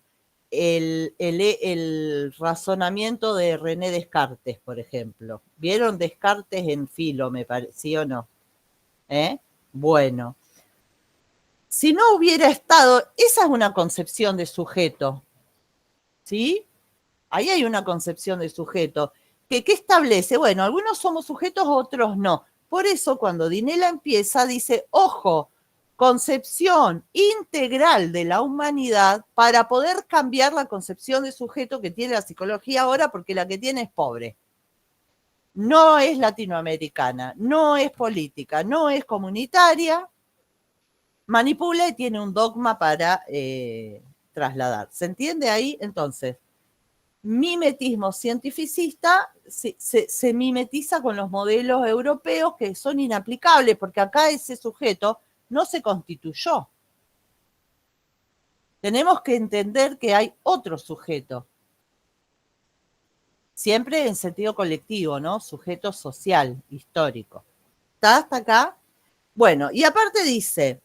el razonamiento de René Descartes, por ejemplo? ¿Vieron Descartes en Filo, me parece, sí o no? Bueno, si no hubiera estado, esa es una concepción de sujeto, ¿sí? Ahí hay una concepción de sujeto. ¿Qué establece? Bueno, algunos somos sujetos, otros no. Por eso cuando Dinela empieza, dice, ojo, concepción integral de la humanidad para poder cambiar la concepción de sujeto que tiene la psicología ahora, porque la que tiene es pobre. No es latinoamericana, no es política, no es comunitaria, manipula y tiene un dogma para trasladar. ¿Se entiende ahí? Entonces, mimetismo cientificista se mimetiza con los modelos europeos que son inaplicables, porque acá ese sujeto no se constituyó. Tenemos que entender que hay otro sujeto, siempre en sentido colectivo, ¿no? Sujeto social, histórico. ¿Está hasta acá? Bueno, y aparte dice,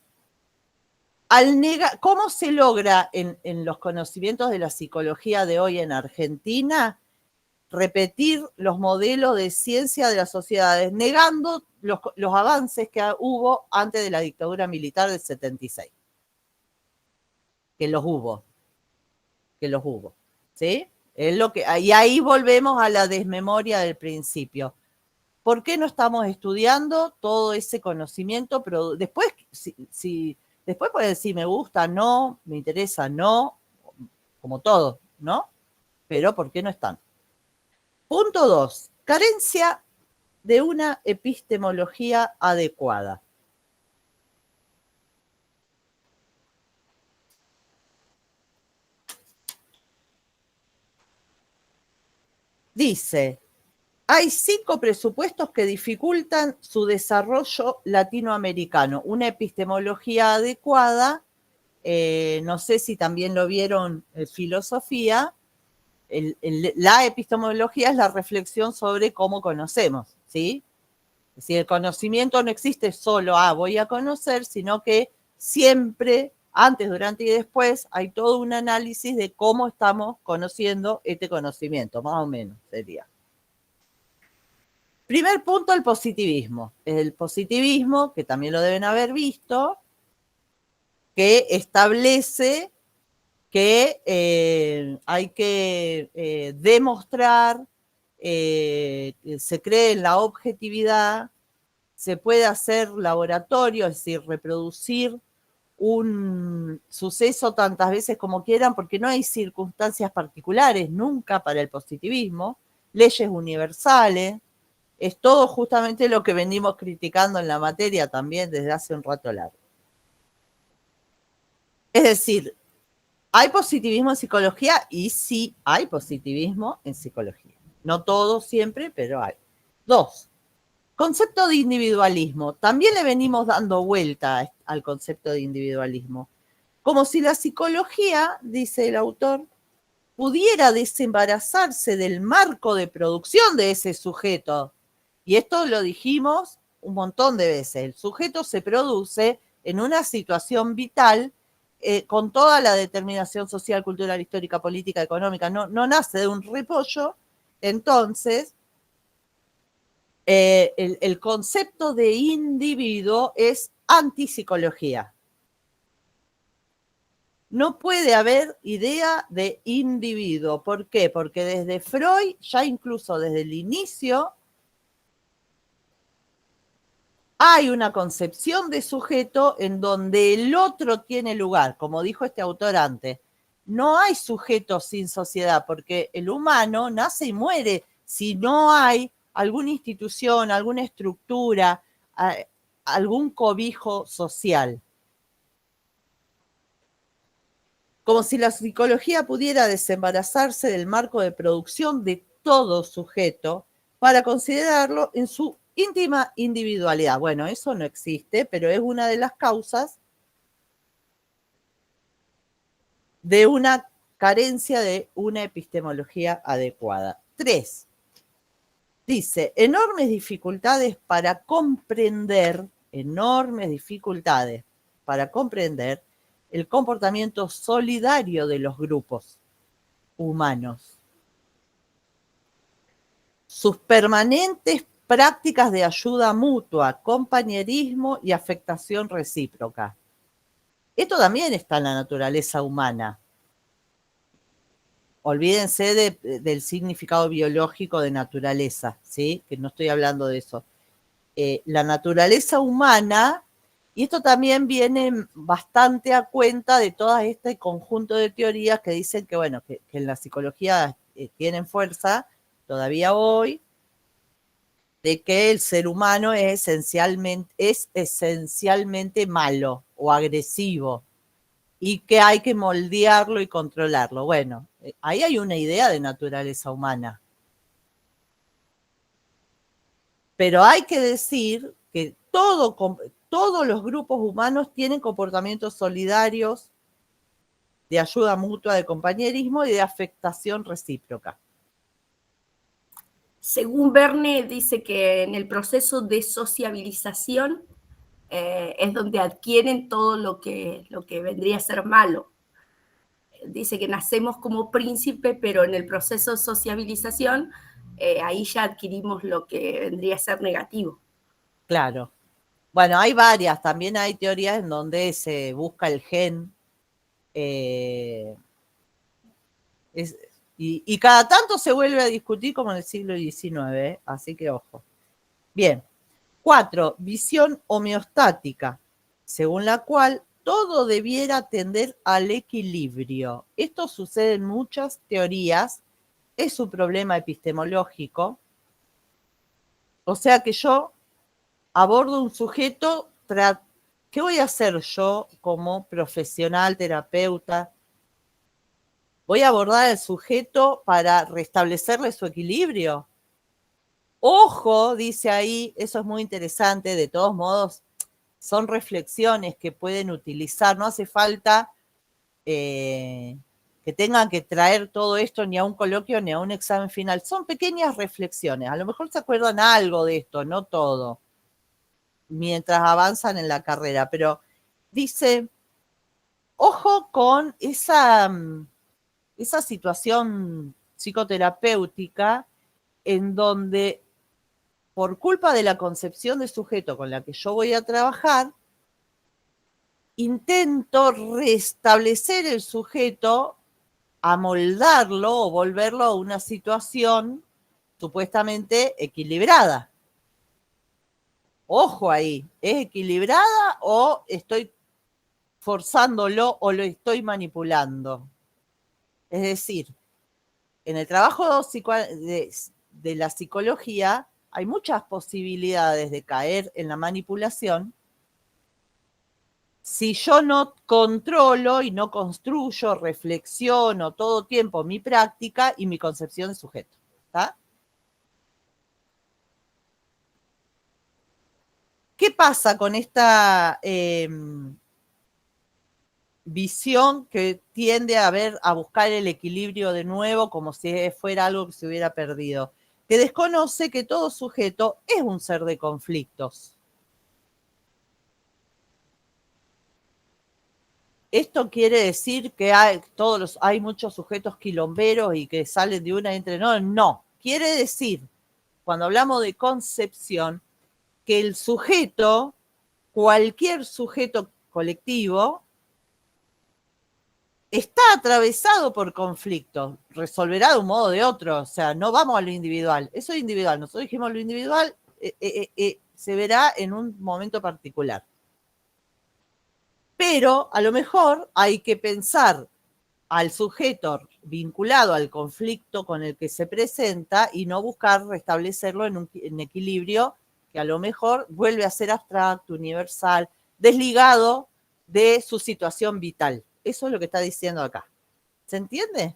¿cómo se logra en los conocimientos de la psicología de hoy en Argentina repetir los modelos de ciencia de las sociedades, negando los avances que hubo antes de la dictadura militar del 76? Que los hubo, ¿sí? Es lo que, y ahí volvemos a la desmemoria del principio. ¿Por qué no estamos estudiando todo ese conocimiento? Pero después, después puede decir me gusta, no, me interesa, no, como todo, ¿no? Pero ¿por qué no están? Punto 2. Carencia de una epistemología adecuada. Dice, hay 5 presupuestos que dificultan su desarrollo latinoamericano. Una epistemología adecuada, no sé si también lo vieron en filosofía, la epistemología es la reflexión sobre cómo conocemos, ¿sí? Es decir, el conocimiento no existe solo, voy a conocer, sino que siempre, antes, durante y después, hay todo un análisis de cómo estamos conociendo este conocimiento, más o menos sería. Primer punto, el positivismo. El positivismo, que también lo deben haber visto, que establece que hay que demostrar, se cree en la objetividad, se puede hacer laboratorio, es decir, reproducir un suceso tantas veces como quieran, porque no hay circunstancias particulares nunca para el positivismo, leyes universales, es todo justamente lo que venimos criticando en la materia también desde hace un rato largo. Es decir, ¿hay positivismo en psicología? Y sí, hay positivismo en psicología. No todo siempre, pero hay. 2. Concepto de individualismo. También le venimos dando vuelta al concepto de individualismo. Como si la psicología, dice el autor, pudiera desembarazarse del marco de producción de ese sujeto. Y esto lo dijimos un montón de veces. El sujeto se produce en una situación vital con toda la determinación social, cultural, histórica, política, económica. No nace de un repollo. Entonces, el concepto de individuo es antipsicología. No puede haber idea de individuo. ¿Por qué? Porque desde Freud, ya incluso desde el inicio, hay una concepción de sujeto en donde el otro tiene lugar, como dijo este autor antes. No hay sujeto sin sociedad, porque el humano nace y muere si no hay alguna institución, alguna estructura, algún cobijo social. como si la psicología pudiera desembarazarse del marco de producción de todo sujeto para considerarlo en su íntima individualidad. Bueno, eso no existe, pero es una de las causas de una carencia de una epistemología adecuada. 3. Dice, enormes dificultades para comprender el comportamiento solidario de los grupos humanos. Sus permanentes prácticas de ayuda mutua, compañerismo y afectación recíproca. Esto también está en la naturaleza humana. Olvídense del significado biológico de naturaleza, ¿sí? Que no estoy hablando de eso. La naturaleza humana, y esto también viene bastante a cuenta de todo este conjunto de teorías que dicen que, bueno, que en la psicología tienen fuerza todavía hoy, de que el ser humano es esencialmente malo o agresivo y que hay que moldearlo y controlarlo. Bueno, ahí hay una idea de naturaleza humana. Pero hay que decir que todos los grupos humanos tienen comportamientos solidarios, de ayuda mutua, de compañerismo y de afectación recíproca. Según Verne, dice que en el proceso de sociabilización es donde adquieren todo lo que vendría a ser malo. Dice que nacemos como príncipe, pero en el proceso de sociabilización ahí ya adquirimos lo que vendría a ser negativo. Claro. Bueno, hay varias, también hay teorías en donde se busca el gen, y cada tanto se vuelve a discutir como en el siglo XIX, así que ojo. Bien. 4. Visión homeostática, según la cual todo debiera tender al equilibrio. Esto sucede en muchas teorías, es un problema epistemológico. O sea que yo abordo un sujeto, ¿qué voy a hacer yo como profesional, terapeuta? ¿Voy a abordar al sujeto para restablecerle su equilibrio? Ojo, dice ahí, eso es muy interesante, de todos modos, son reflexiones que pueden utilizar, no hace falta que tengan que traer todo esto ni a un coloquio ni a un examen final, son pequeñas reflexiones, a lo mejor se acuerdan algo de esto, no todo, mientras avanzan en la carrera, pero dice, ojo con esa situación psicoterapéutica en donde por culpa de la concepción de sujeto con la que yo voy a trabajar, intento restablecer el sujeto, amoldarlo o volverlo a una situación supuestamente equilibrada. Ojo ahí, ¿es equilibrada o estoy forzándolo o lo estoy manipulando? Es decir, en el trabajo de la psicología hay muchas posibilidades de caer en la manipulación si yo no controlo y no construyo, reflexiono todo tiempo mi práctica y mi concepción de sujeto. ¿Está? ¿Qué pasa con esta visión que tiende a buscar el equilibrio de nuevo como si fuera algo que se hubiera perdido? Que desconoce que todo sujeto es un ser de conflictos. ¿Esto quiere decir que hay muchos sujetos quilomberos y que salen de una y entran? No. Quiere decir, cuando hablamos de concepción, que el sujeto, cualquier sujeto colectivo, está atravesado por conflictos, resolverá de un modo o de otro, o sea, no vamos a lo individual, eso es individual, nosotros dijimos lo individual se verá en un momento particular. Pero a lo mejor hay que pensar al sujeto vinculado al conflicto con el que se presenta y no buscar restablecerlo en equilibrio, que a lo mejor vuelve a ser abstracto, universal, desligado de su situación vital. Eso es lo que está diciendo acá. ¿Se entiende?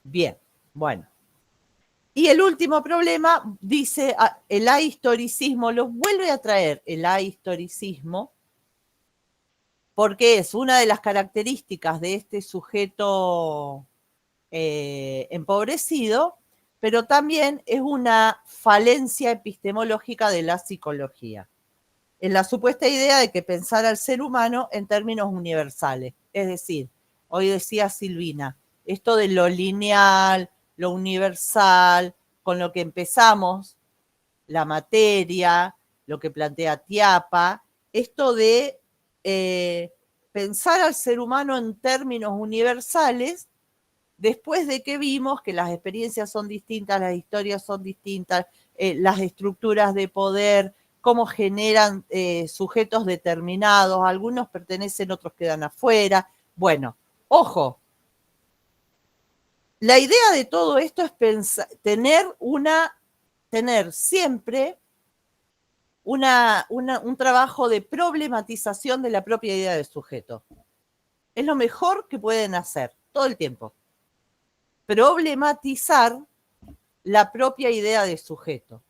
Bien, bueno. Y el último problema, dice, el ahistoricismo, los vuelve a traer el ahistoricismo, porque es una de las características de este sujeto empobrecido, pero también es una falencia epistemológica de la psicología, en la supuesta idea de que pensar al ser humano en términos universales. Es decir, hoy decía Silvina, esto de lo lineal, lo universal, con lo que empezamos, la materia, lo que plantea Tiapa, esto de pensar al ser humano en términos universales, después de que vimos que las experiencias son distintas, las historias son distintas, las estructuras de poder, cómo generan sujetos determinados, algunos pertenecen, otros quedan afuera. Bueno, ojo, la idea de todo esto es pensar, tener siempre un trabajo de problematización de la propia idea del sujeto. Es lo mejor que pueden hacer todo el tiempo. Problematizar la propia idea de sujeto.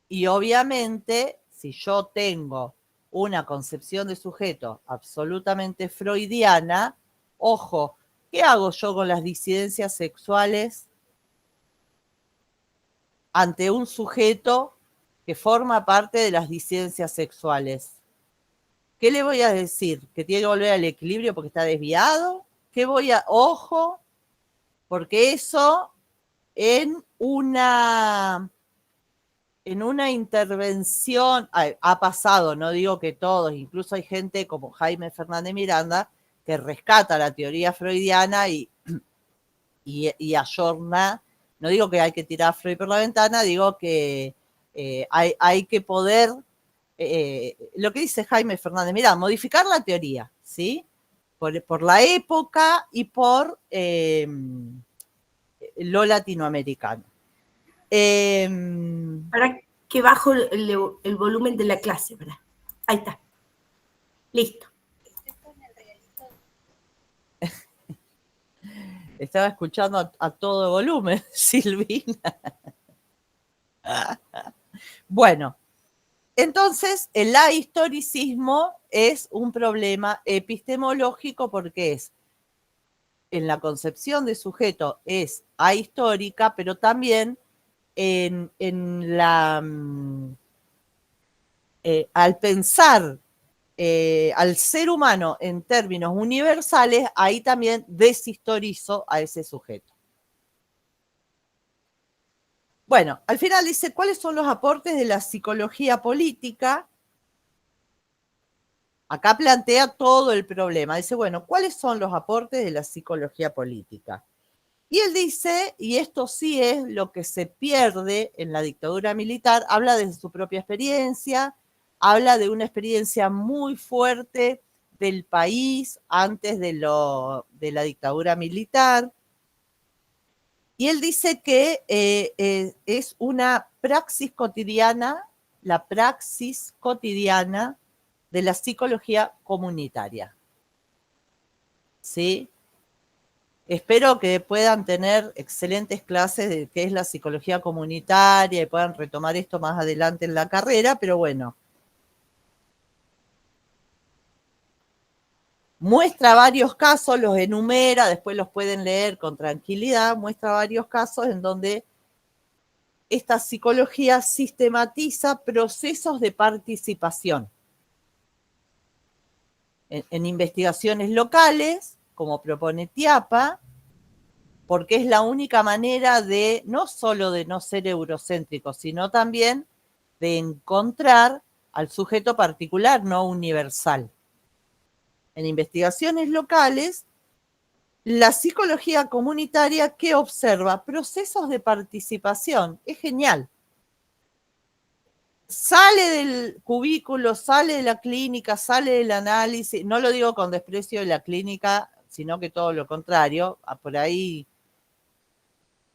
Y obviamente, si yo tengo una concepción de sujeto absolutamente freudiana, ojo, ¿qué hago yo con las disidencias sexuales ante un sujeto que forma parte de las disidencias sexuales? ¿Qué le voy a decir? ¿Que tiene que volver al equilibrio porque está desviado? ¿Qué voy a...? Ojo, porque eso en una intervención, ha pasado, no digo que todos, incluso hay gente como Jaime Fernández Miranda que rescata la teoría freudiana y ayorna. No digo que hay que tirar a Freud por la ventana, digo que hay que poder, lo que dice Jaime Fernández Miranda, modificar la teoría, ¿sí? Por la época y por lo latinoamericano. Para que bajo el volumen de la clase, ¿verdad? Ahí está. Listo. Estaba escuchando a todo volumen, Silvina. Bueno, entonces el ahistoricismo es un problema epistemológico porque es, en la concepción de sujeto es ahistórica, pero también al pensar al ser humano en términos universales, ahí también deshistorizo a ese sujeto. Bueno, al final dice, ¿cuáles son los aportes de la psicología política? Acá plantea todo el problema. Dice, bueno, ¿cuáles son los aportes de la psicología política? Y él dice, y esto sí es lo que se pierde en la dictadura militar, habla de su propia experiencia, habla de una experiencia muy fuerte del país antes de la dictadura militar. Y él dice que es una praxis cotidiana, la praxis cotidiana de la psicología comunitaria. ¿Sí? Espero que puedan tener excelentes clases de qué es la psicología comunitaria y puedan retomar esto más adelante en la carrera, pero bueno. Muestra varios casos, los enumera, después los pueden leer con tranquilidad, muestra varios casos en donde esta psicología sistematiza procesos de participación en investigaciones locales, como propone Tiapa, porque es la única manera de, no solo de no ser eurocéntrico, sino también de encontrar al sujeto particular, no universal. En investigaciones locales, la psicología comunitaria, ¿qué observa? Procesos de participación. Es genial. Sale del cubículo, sale de la clínica, sale del análisis. No lo digo con desprecio de la clínica, sino que todo lo contrario. Por ahí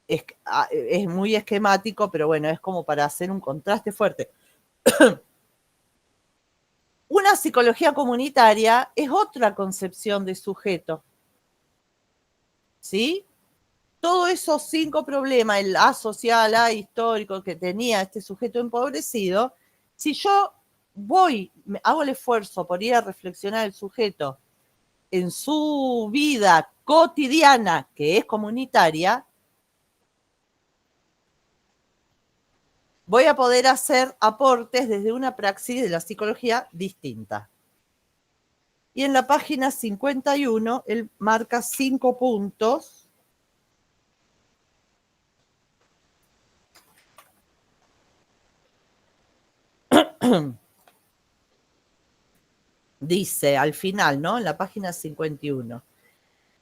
es muy esquemático, pero bueno, es como para hacer un contraste fuerte. una psicología comunitaria es otra concepción de sujeto. ¿Sí? Todos esos 5 problemas, el asocial, histórico que tenía este sujeto empobrecido, si yo hago el esfuerzo por ir a reflexionar el sujeto en su vida cotidiana, que es comunitaria, voy a poder hacer aportes desde una praxis de la psicología distinta. Y en la página 51, él marca 5 puntos. Dice al final, ¿no? En la página 51.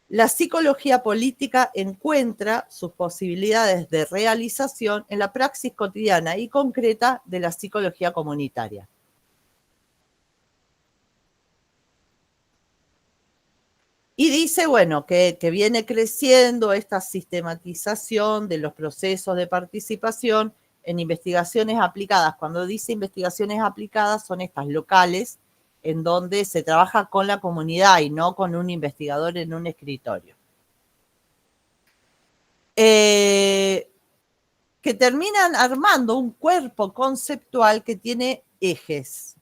La psicología política encuentra sus posibilidades de realización en la praxis cotidiana y concreta de la psicología comunitaria. Y dice, bueno, que viene creciendo esta sistematización de los procesos de participación en investigaciones aplicadas. Cuando dice investigaciones aplicadas, son estas locales, en donde se trabaja con la comunidad y no con un investigador en un escritorio. Que terminan armando un cuerpo conceptual que tiene ejes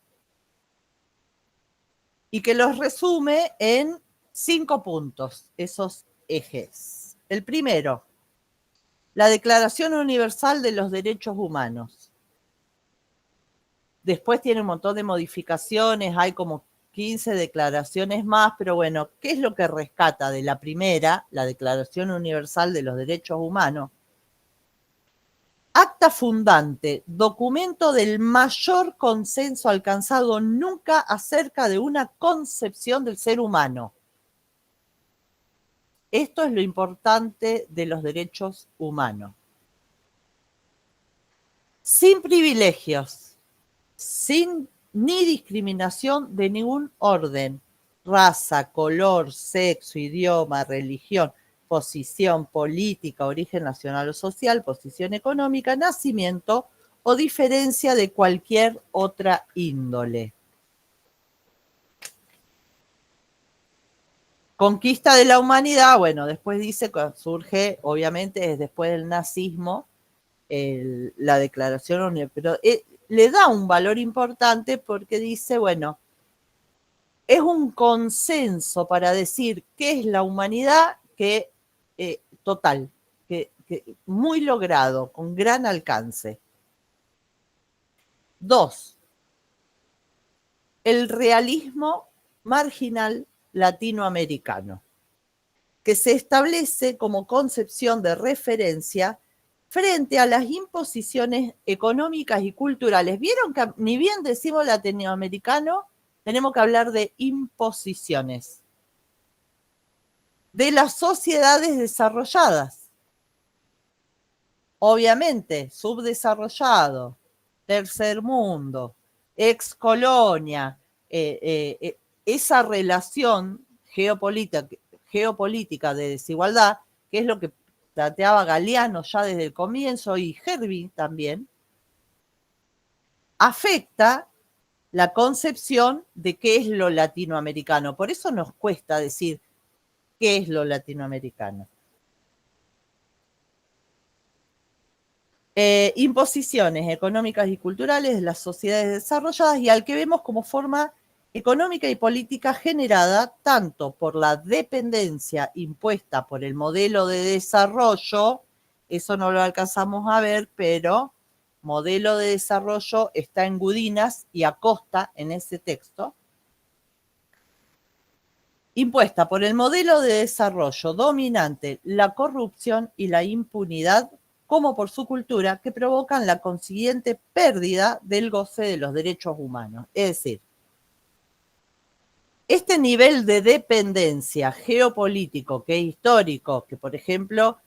y que los resume en 5 puntos, esos ejes. El primero, la Declaración Universal de los Derechos Humanos. Después tiene un montón de modificaciones, hay como 15 declaraciones más, pero bueno, ¿qué es lo que rescata de la primera, la Declaración Universal de los Derechos Humanos? Acta fundante, documento del mayor consenso alcanzado nunca acerca de una concepción del ser humano. Esto es lo importante de los derechos humanos. Sin privilegios, sin ni discriminación de ningún orden, raza, color, sexo, idioma, religión, posición política, origen nacional o social, posición económica, nacimiento o diferencia de cualquier otra índole. Conquista de la humanidad, bueno, después dice que surge, obviamente, es después del nazismo, la Declaración Universal, pero le da un valor importante porque dice, bueno, es un consenso para decir qué es la humanidad que total, que muy logrado, con gran alcance. 2. El realismo marginal latinoamericano, que se establece como concepción de referencia frente a las imposiciones económicas y culturales. Vieron que ni bien decimos latinoamericano, tenemos que hablar de imposiciones de las sociedades desarrolladas. Obviamente, subdesarrollado, tercer mundo, excolonia, esa relación geopolítica de desigualdad, que es lo que planteaba Galeano ya desde el comienzo y Hervey también, afecta la concepción de qué es lo latinoamericano. Por eso nos cuesta decir qué es lo latinoamericano. Imposiciones económicas y culturales de las sociedades desarrolladas y al que vemos como forma económica y política generada tanto por la dependencia impuesta por el modelo de desarrollo, eso no lo alcanzamos a ver, pero modelo de desarrollo está en Gudinas y Acosta en ese texto, impuesta por el modelo de desarrollo dominante, la corrupción y la impunidad, como por su cultura, que provocan la consiguiente pérdida del goce de los derechos humanos. Es decir, este nivel de dependencia geopolítico que es histórico, que por ejemplo,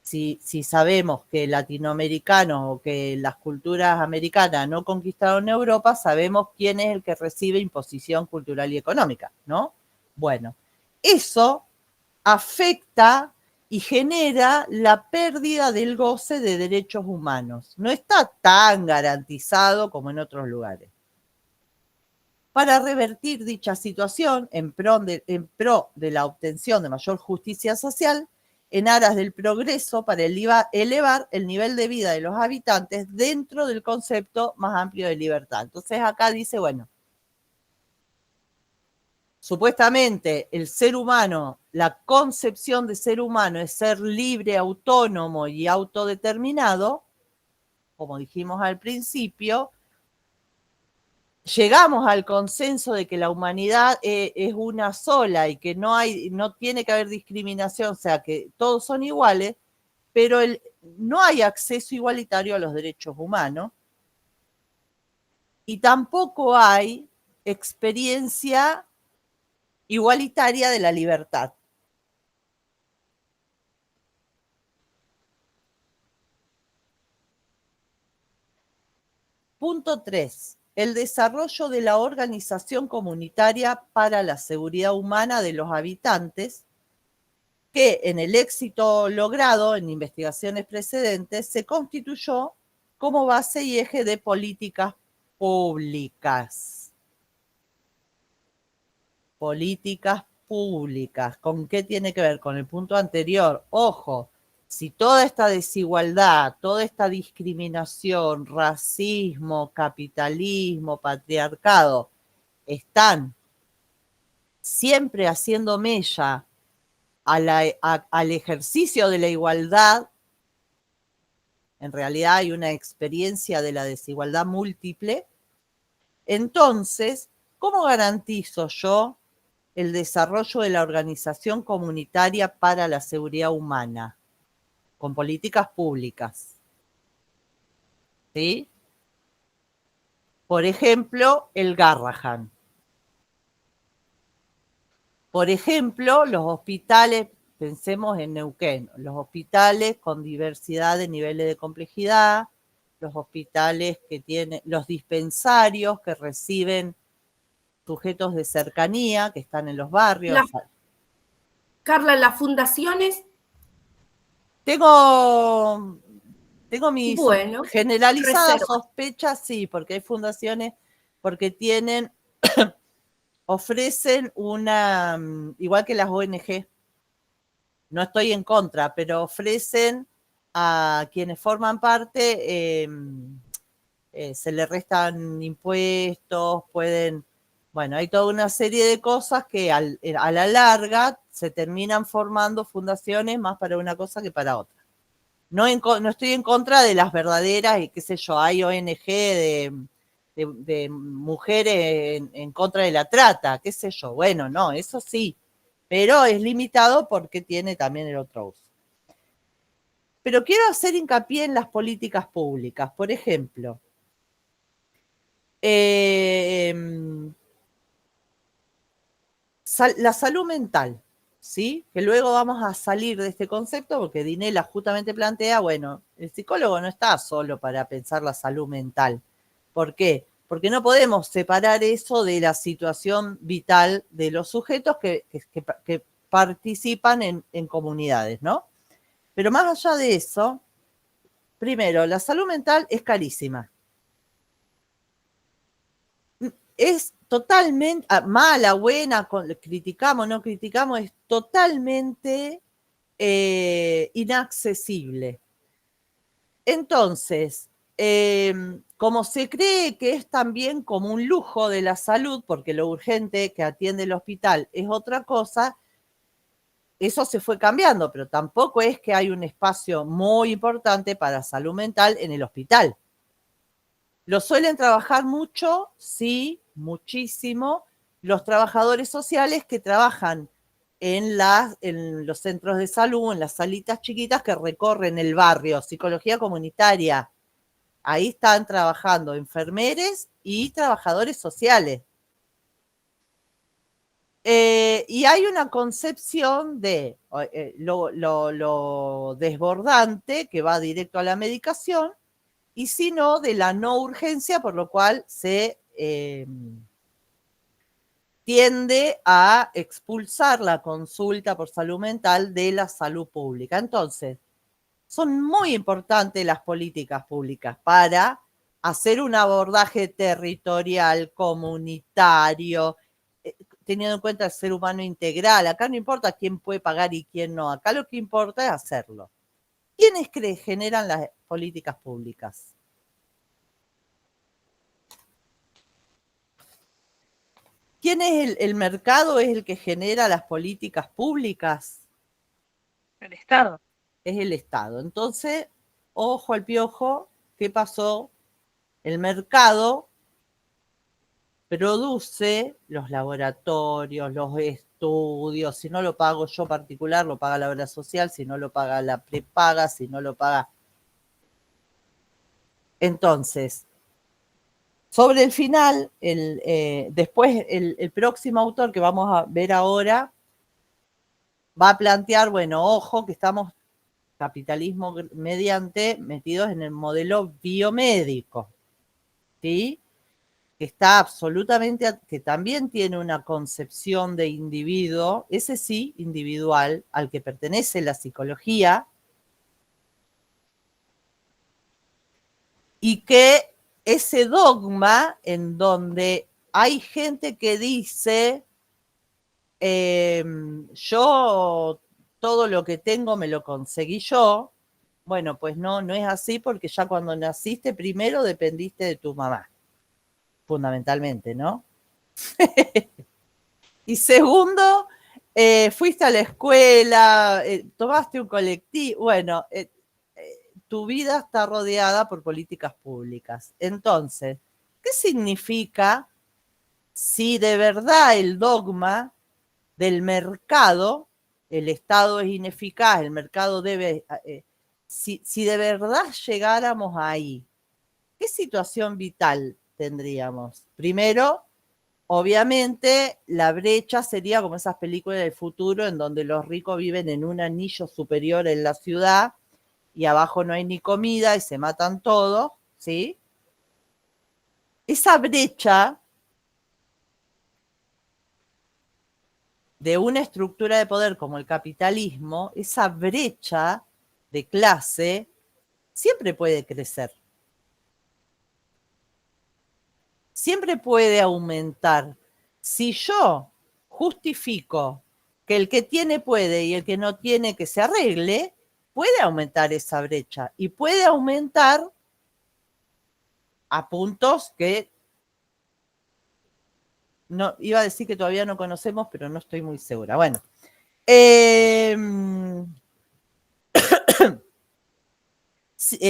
si sabemos que latinoamericanos o que las culturas americanas no conquistaron Europa, sabemos quién es el que recibe imposición cultural y económica, ¿no? Bueno, eso afecta y genera la pérdida del goce de derechos humanos. No está tan garantizado como en otros lugares. para revertir dicha situación en pro de la obtención de mayor justicia social, en aras del progreso para elevar el nivel de vida de los habitantes dentro del concepto más amplio de libertad. Entonces acá dice, bueno, supuestamente el ser humano, la concepción de ser humano es ser libre, autónomo y autodeterminado, como dijimos al principio. Llegamos al consenso de que la humanidad es una sola y que no tiene que haber discriminación, o sea, que todos son iguales, pero no hay acceso igualitario a los derechos humanos y tampoco hay experiencia igualitaria de la libertad. Punto 3. El desarrollo de la organización comunitaria para la seguridad humana de los habitantes, que en el éxito logrado en investigaciones precedentes se constituyó como base y eje de políticas públicas. Políticas públicas. ¿Con qué tiene que ver? Con el punto anterior. Ojo, si toda esta desigualdad, toda esta discriminación, racismo, capitalismo, patriarcado, están siempre haciendo mella al ejercicio de la igualdad, en realidad hay una experiencia de la desigualdad múltiple, entonces, ¿cómo garantizo yo el desarrollo de la organización comunitaria para la seguridad humana? Con políticas públicas. ¿Sí? Por ejemplo, el Garrahan. Por ejemplo, los hospitales, pensemos en Neuquén, los hospitales con diversidad de niveles de complejidad, los hospitales que tienen, los dispensarios que reciben sujetos de cercanía, que están en los barrios. Carla, las fundaciones. Tengo mis generalizadas reserva. sospechas, sí, porque hay fundaciones, porque ofrecen una, igual que las ONG, no estoy en contra, pero ofrecen a quienes forman parte, se le restan impuestos, bueno, hay toda una serie de cosas que a la larga se terminan formando fundaciones más para una cosa que para otra. No estoy en contra de las verdaderas, y qué sé yo, hay ONG de mujeres en contra de la trata, qué sé yo, bueno, no, eso sí, pero es limitado porque tiene también el otro uso. Pero quiero hacer hincapié en las políticas públicas, por ejemplo, la salud mental, ¿sí? Que luego vamos a salir de este concepto porque Dinela justamente plantea, bueno, el psicólogo no está solo para pensar la salud mental. ¿Por qué? Porque no podemos separar eso de la situación vital de los sujetos que participan en comunidades, ¿no? Pero más allá de eso, primero, la salud mental es carísima. Es totalmente, mala, buena, criticamos, no criticamos, es totalmente inaccesible. Entonces, como se cree que es también como un lujo de la salud, porque lo urgente que atiende el hospital es otra cosa, eso se fue cambiando, pero tampoco es que hay un espacio muy importante para salud mental en el hospital. Lo suelen trabajar mucho, sí, muchísimo, los trabajadores sociales que trabajan en los centros de salud, en las salitas chiquitas que recorren el barrio, psicología comunitaria. Ahí están trabajando enfermeres y trabajadores sociales. Y hay una concepción de lo desbordante que va directo a la medicación, y sino de la no urgencia, por lo cual se tiende a expulsar la consulta por salud mental de la salud pública. Entonces, son muy importantes las políticas públicas para hacer un abordaje territorial, comunitario, teniendo en cuenta el ser humano integral. Acá no importa quién puede pagar y quién no. Acá lo que importa es hacerlo. ¿Quiénes generan las políticas públicas? ¿Quién es el mercado? ¿Es el que genera las políticas públicas? El Estado. Es el Estado. Entonces, ojo al piojo, ¿qué pasó? El mercado produce los laboratorios, los estudios. Si no lo pago yo particular, lo paga la obra social. Si no lo paga la prepaga, si no lo paga... Entonces, sobre el final, después el próximo autor que vamos a ver ahora va a plantear, bueno, ojo, que estamos capitalismo mediante metidos en el modelo biomédico, ¿sí? Que está absolutamente, que también tiene una concepción de individuo, ese sí, individual, al que pertenece la psicología, y que ese dogma en donde hay gente que dice, yo todo lo que tengo me lo conseguí yo, bueno, pues no es así, porque ya cuando naciste primero dependiste de tu mamá, fundamentalmente, ¿no? Y segundo, fuiste a la escuela, tomaste un colectivo, bueno, tu vida está rodeada por políticas públicas. Entonces, ¿qué significa si de verdad el dogma del mercado, el Estado es ineficaz, el mercado debe... si de verdad llegáramos ahí, ¿qué situación vital tendríamos? Primero, obviamente, la brecha sería como esas películas del futuro en donde los ricos viven en un anillo superior en la ciudad y abajo no hay ni comida y se matan todos, ¿sí? Esa brecha de una estructura de poder como el capitalismo, esa brecha de clase siempre puede crecer. Siempre puede aumentar. Si yo justifico que el que tiene puede y el que no tiene que se arregle, puede aumentar esa brecha y puede aumentar a puntos que no, iba a decir que todavía no conocemos, pero no estoy muy segura. Bueno.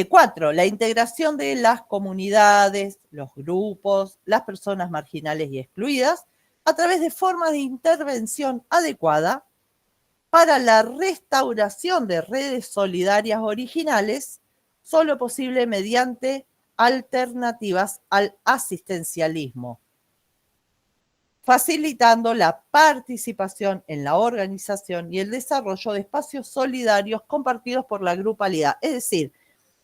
4, la integración de las comunidades, los grupos, las personas marginales y excluidas a través de formas de intervención adecuada para la restauración de redes solidarias originales, solo posible mediante alternativas al asistencialismo, facilitando la participación en la organización y el desarrollo de espacios solidarios compartidos por la grupalidad. Es decir,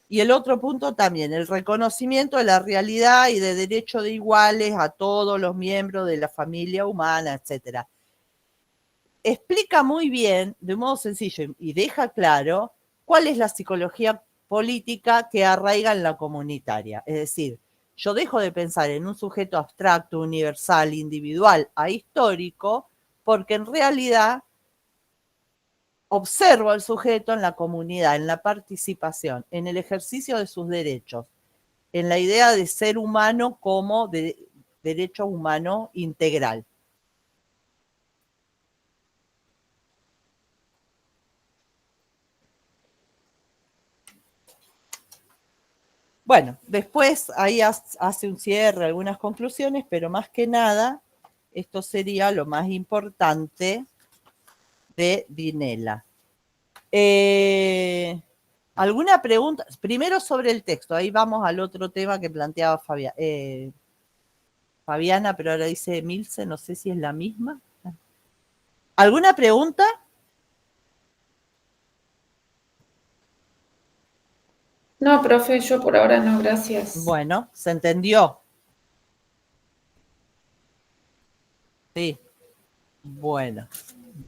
y el otro punto también, el reconocimiento de la realidad y de derecho de iguales a todos los miembros de la familia humana, etc. Explica muy bien, de un modo sencillo, y deja claro cuál es la psicología política que arraiga en la comunitaria. Es decir, yo dejo de pensar en un sujeto abstracto, universal, individual, ahistórico, porque en realidad observo al sujeto en la comunidad, en la participación, en el ejercicio de sus derechos, en la idea de ser humano como derecho humano integral. Bueno, después ahí hace un cierre, algunas conclusiones, pero más que nada, esto sería lo más importante de Dinella. ¿Alguna pregunta? Primero sobre el texto, ahí vamos al otro tema que planteaba Fabiana, pero ahora dice Milce, no sé si es la misma. ¿Alguna pregunta? No, profe, yo por ahora no, gracias. Bueno, ¿se entendió? Sí. Bueno,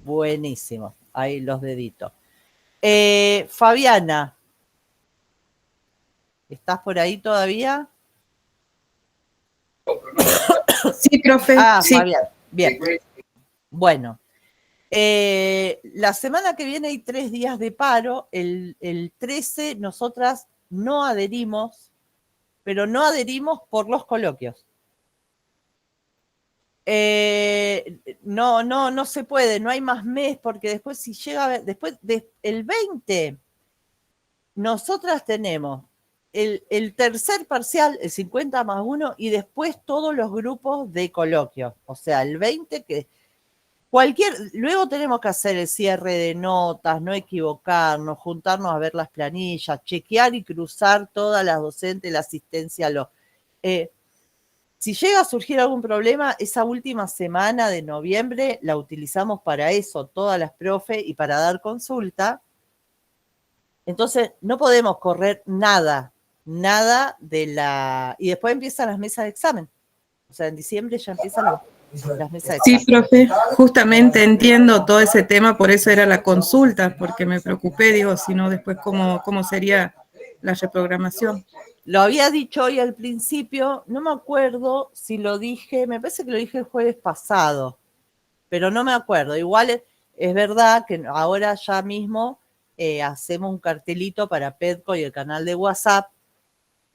buenísimo. Ahí los deditos. Fabiana, ¿estás por ahí todavía? Sí, profe. Ah, Sí. Fabián. Bien. Bueno. La semana que viene hay 3 días de paro. El 13 nosotras no adherimos, pero no adherimos por los coloquios. No se puede, no hay más mes, porque después si llega, después el 20, nosotras tenemos el tercer parcial, el 50+1, y después todos los grupos de coloquios. O sea, el 20 que luego tenemos que hacer el cierre de notas, no equivocarnos, juntarnos a ver las planillas, chequear y cruzar todas las docentes, la asistencia, si llega a surgir algún problema, esa última semana de noviembre la utilizamos para eso, todas las profes, y para dar consulta. Entonces, no podemos correr nada de la... Y después empiezan las mesas de examen. O sea, en diciembre ya empiezan las mesas de examen. Sí, profe, justamente entiendo todo ese tema, por eso era la consulta, porque me preocupé, digo, si no, después cómo sería la reprogramación. Lo había dicho hoy al principio, no me acuerdo si lo dije, me parece que lo dije el jueves pasado, pero no me acuerdo. Igual es verdad que ahora ya mismo hacemos un cartelito para Pedco y el canal de WhatsApp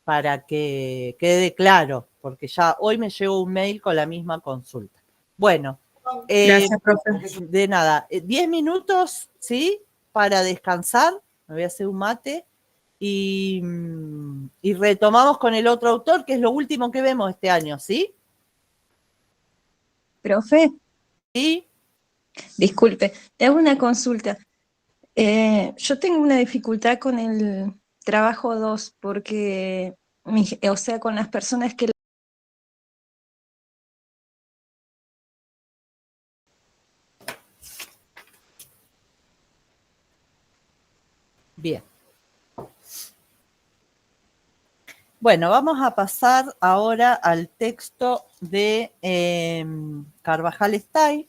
para que quede claro, porque ya hoy me llegó un mail con la misma consulta. Bueno, Gracias, profe. De nada, 10 minutos, ¿sí? Para descansar, me voy a hacer un mate. Y retomamos con el otro autor, que es lo último que vemos este año, ¿sí? Profe, Sí. disculpe, te hago una consulta. Yo tengo una dificultad con el trabajo 2 porque, o sea, con las personas que... Bien. Bueno, vamos a pasar ahora al texto de Carvajal Stay.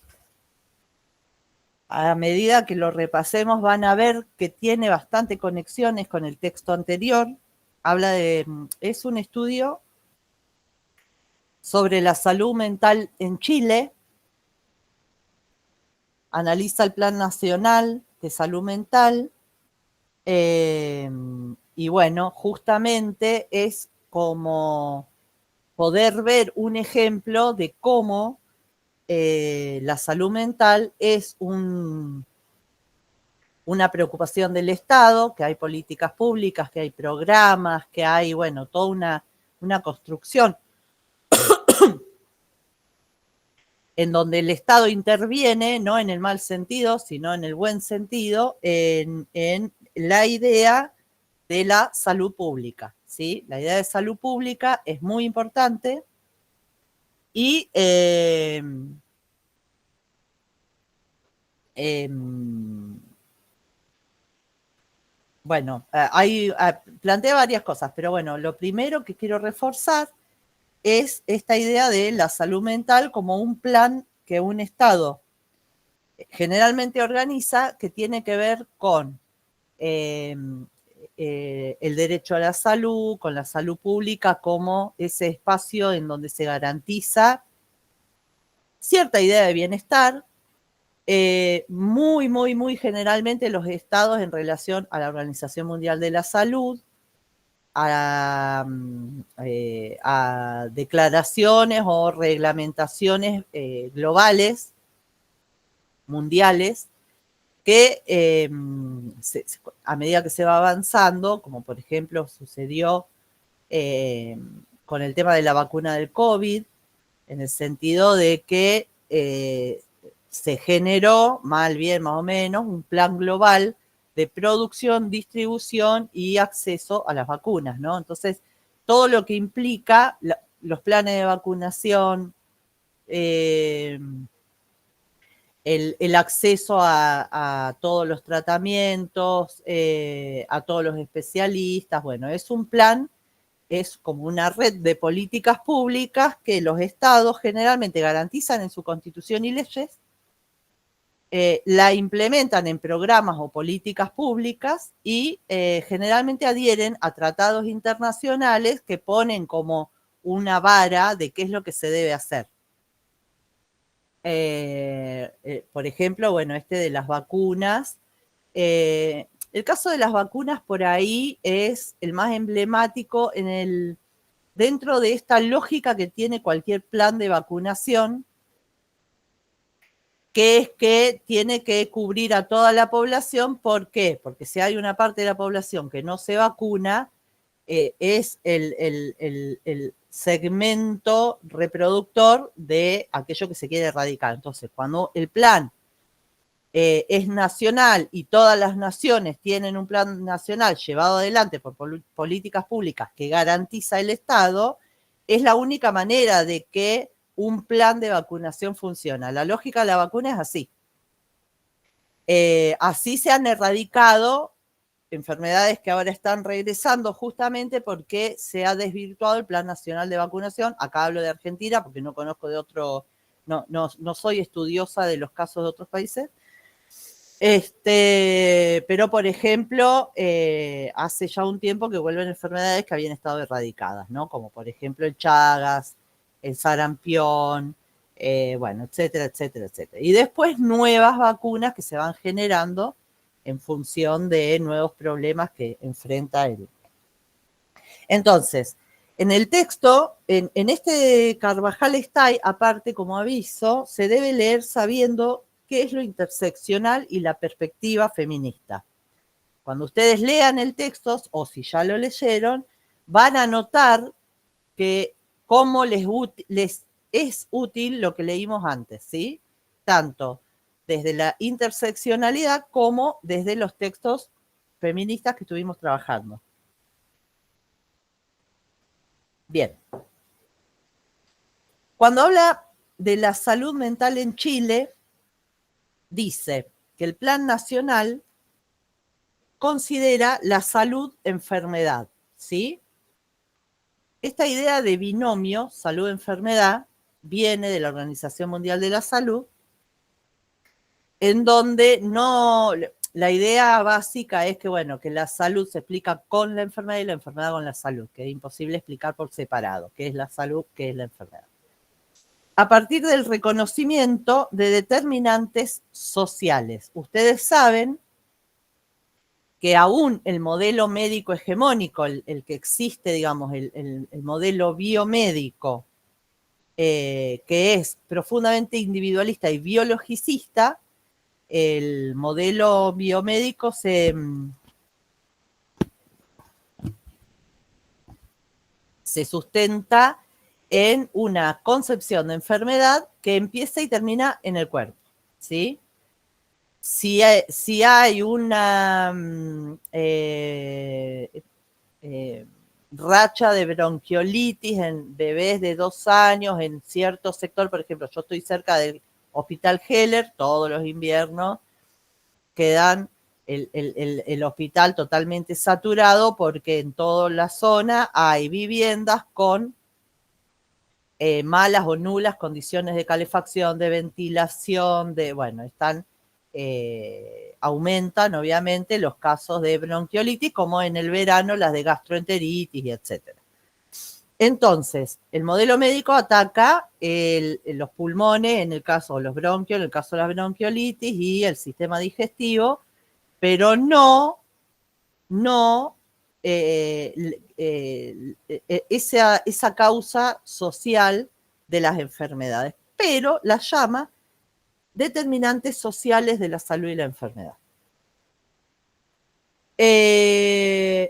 A medida que lo repasemos van a ver que tiene bastante conexiones con el texto anterior. Es un estudio sobre la salud mental en Chile. Analiza el Plan Nacional de Salud Mental. Y bueno, justamente es como poder ver un ejemplo de cómo la salud mental es una preocupación del Estado, que hay políticas públicas, que hay programas, que hay, bueno, toda una construcción en donde el Estado interviene, no en el mal sentido, sino en el buen sentido, en la idea de la salud pública, ¿sí? La idea de salud pública es muy importante y bueno, plantea varias cosas, pero bueno, lo primero que quiero reforzar es esta idea de la salud mental como un plan que un Estado generalmente organiza, que tiene que ver con el derecho a la salud, con la salud pública como ese espacio en donde se garantiza cierta idea de bienestar, muy generalmente los estados en relación a la Organización Mundial de la Salud, a declaraciones o reglamentaciones globales, mundiales, que a medida que se va avanzando, como por ejemplo sucedió con el tema de la vacuna del COVID, en el sentido de que se generó, mal bien más o menos, un plan global de producción, distribución y acceso a las vacunas, ¿no? Entonces, todo lo que implica los planes de vacunación, el acceso a todos los tratamientos, a todos los especialistas, bueno, es un plan, es como una red de políticas públicas que los estados generalmente garantizan en su constitución y leyes, la implementan en programas o políticas públicas y generalmente adhieren a tratados internacionales que ponen como una vara de qué es lo que se debe hacer. Por ejemplo, bueno, de las vacunas. El caso de las vacunas por ahí es el más emblemático dentro de esta lógica que tiene cualquier plan de vacunación, que es que tiene que cubrir a toda la población. ¿Por qué? Porque si hay una parte de la población que no se vacuna, es el segmento reproductor de aquello que se quiere erradicar. Entonces, cuando el plan es nacional y todas las naciones tienen un plan nacional llevado adelante por políticas públicas que garantiza el Estado, es la única manera de que un plan de vacunación funciona. La lógica de la vacuna es así. Así se han erradicado enfermedades que ahora están regresando justamente porque se ha desvirtuado el Plan Nacional de Vacunación. Acá hablo de Argentina porque no conozco de otro, no soy estudiosa de los casos de otros países. Pero, por ejemplo, hace ya un tiempo que vuelven enfermedades que habían estado erradicadas, ¿no? Como, por ejemplo, el Chagas, el sarampión, bueno, etcétera, etcétera, etcétera. Y después nuevas vacunas que se van generando en función de nuevos problemas que enfrenta él. Entonces, en el texto, en este Carvajal Stay, aparte, como aviso, se debe leer sabiendo qué es lo interseccional y la perspectiva feminista. Cuando ustedes lean el texto, o si ya lo leyeron, van a notar que cómo les es útil lo que leímos antes, ¿sí? Tanto desde la interseccionalidad como desde los textos feministas que estuvimos trabajando. Bien. Cuando habla de la salud mental en Chile, dice que el Plan Nacional considera la salud-enfermedad, ¿sí? Esta idea de binomio, salud-enfermedad, viene de la Organización Mundial de la Salud, en donde la idea básica es que, bueno, que la salud se explica con la enfermedad y la enfermedad con la salud, que es imposible explicar por separado, qué es la salud, qué es la enfermedad. A partir del reconocimiento de determinantes sociales. Ustedes saben que aún el modelo médico hegemónico, el que existe, digamos, el modelo biomédico, que es profundamente individualista y biologicista, el modelo biomédico se sustenta en una concepción de enfermedad que empieza y termina en el cuerpo, ¿sí? Si hay una racha de bronquiolitis en bebés de 2 años en cierto sector, por ejemplo, yo estoy cerca del Hospital Heller, todos los inviernos quedan el hospital totalmente saturado porque en toda la zona hay viviendas con malas o nulas condiciones de calefacción, de ventilación, bueno, aumentan obviamente los casos de bronquiolitis, como en el verano las de gastroenteritis, etc. Entonces, el modelo médico ataca los pulmones, en el caso de los bronquios, en el caso de la bronquiolitis, y el sistema digestivo, pero no esa causa social de las enfermedades, pero las llama determinantes sociales de la salud y la enfermedad.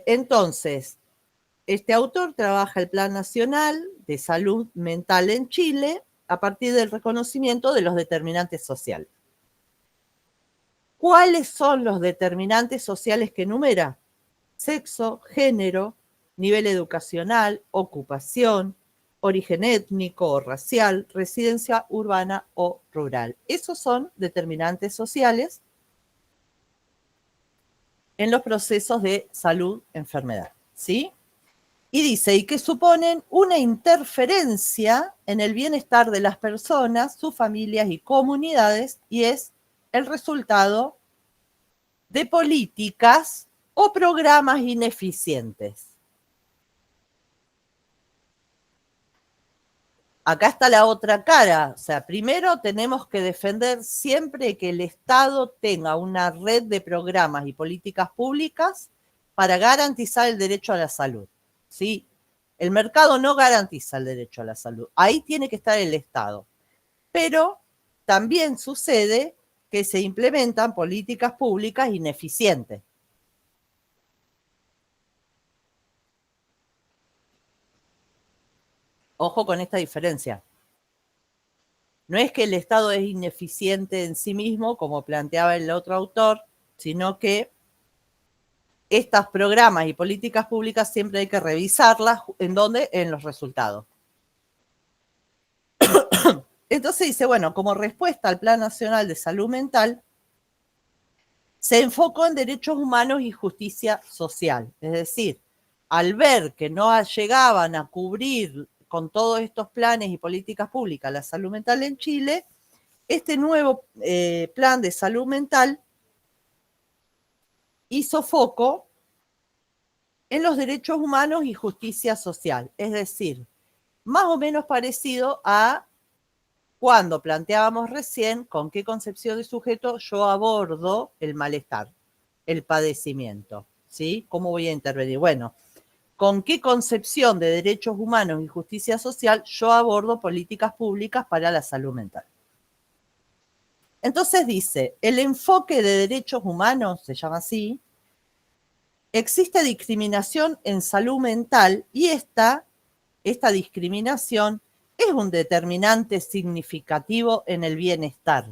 Entonces, este autor trabaja el Plan Nacional de Salud Mental en Chile a partir del reconocimiento de los determinantes sociales. ¿Cuáles son los determinantes sociales que enumera? Sexo, género, nivel educacional, ocupación, origen étnico o racial, residencia urbana o rural. Esos son determinantes sociales en los procesos de salud-enfermedad, ¿sí? Y dice, y que suponen una interferencia en el bienestar de las personas, sus familias y comunidades, y es el resultado de políticas o programas ineficientes. acá está la otra cara. O sea, primero tenemos que defender siempre que el Estado tenga una red de programas y políticas públicas para garantizar el derecho a la salud, ¿sí? El mercado no garantiza el derecho a la salud. Ahí tiene que estar el Estado. Pero también sucede que se implementan políticas públicas ineficientes. Ojo con esta diferencia. No es que el Estado es ineficiente en sí mismo, como planteaba el otro autor, sino que estos programas y políticas públicas siempre hay que revisarlas. ¿En dónde? En los resultados. Entonces dice, bueno, como respuesta al Plan Nacional de Salud Mental, se enfocó en derechos humanos y justicia social. Es decir, al ver que no llegaban a cubrir con todos estos planes y políticas públicas la salud mental en Chile, este nuevo plan de salud mental hizo foco en los derechos humanos y justicia social. Es decir, más o menos parecido a cuando planteábamos recién con qué concepción de sujeto yo abordo el malestar, el padecimiento, ¿sí? ¿Cómo voy a intervenir? Bueno, ¿con qué concepción de derechos humanos y justicia social yo abordo políticas públicas para la salud mental? Entonces dice, el enfoque de derechos humanos, se llama así, existe discriminación en salud mental y esta discriminación es un determinante significativo en el bienestar.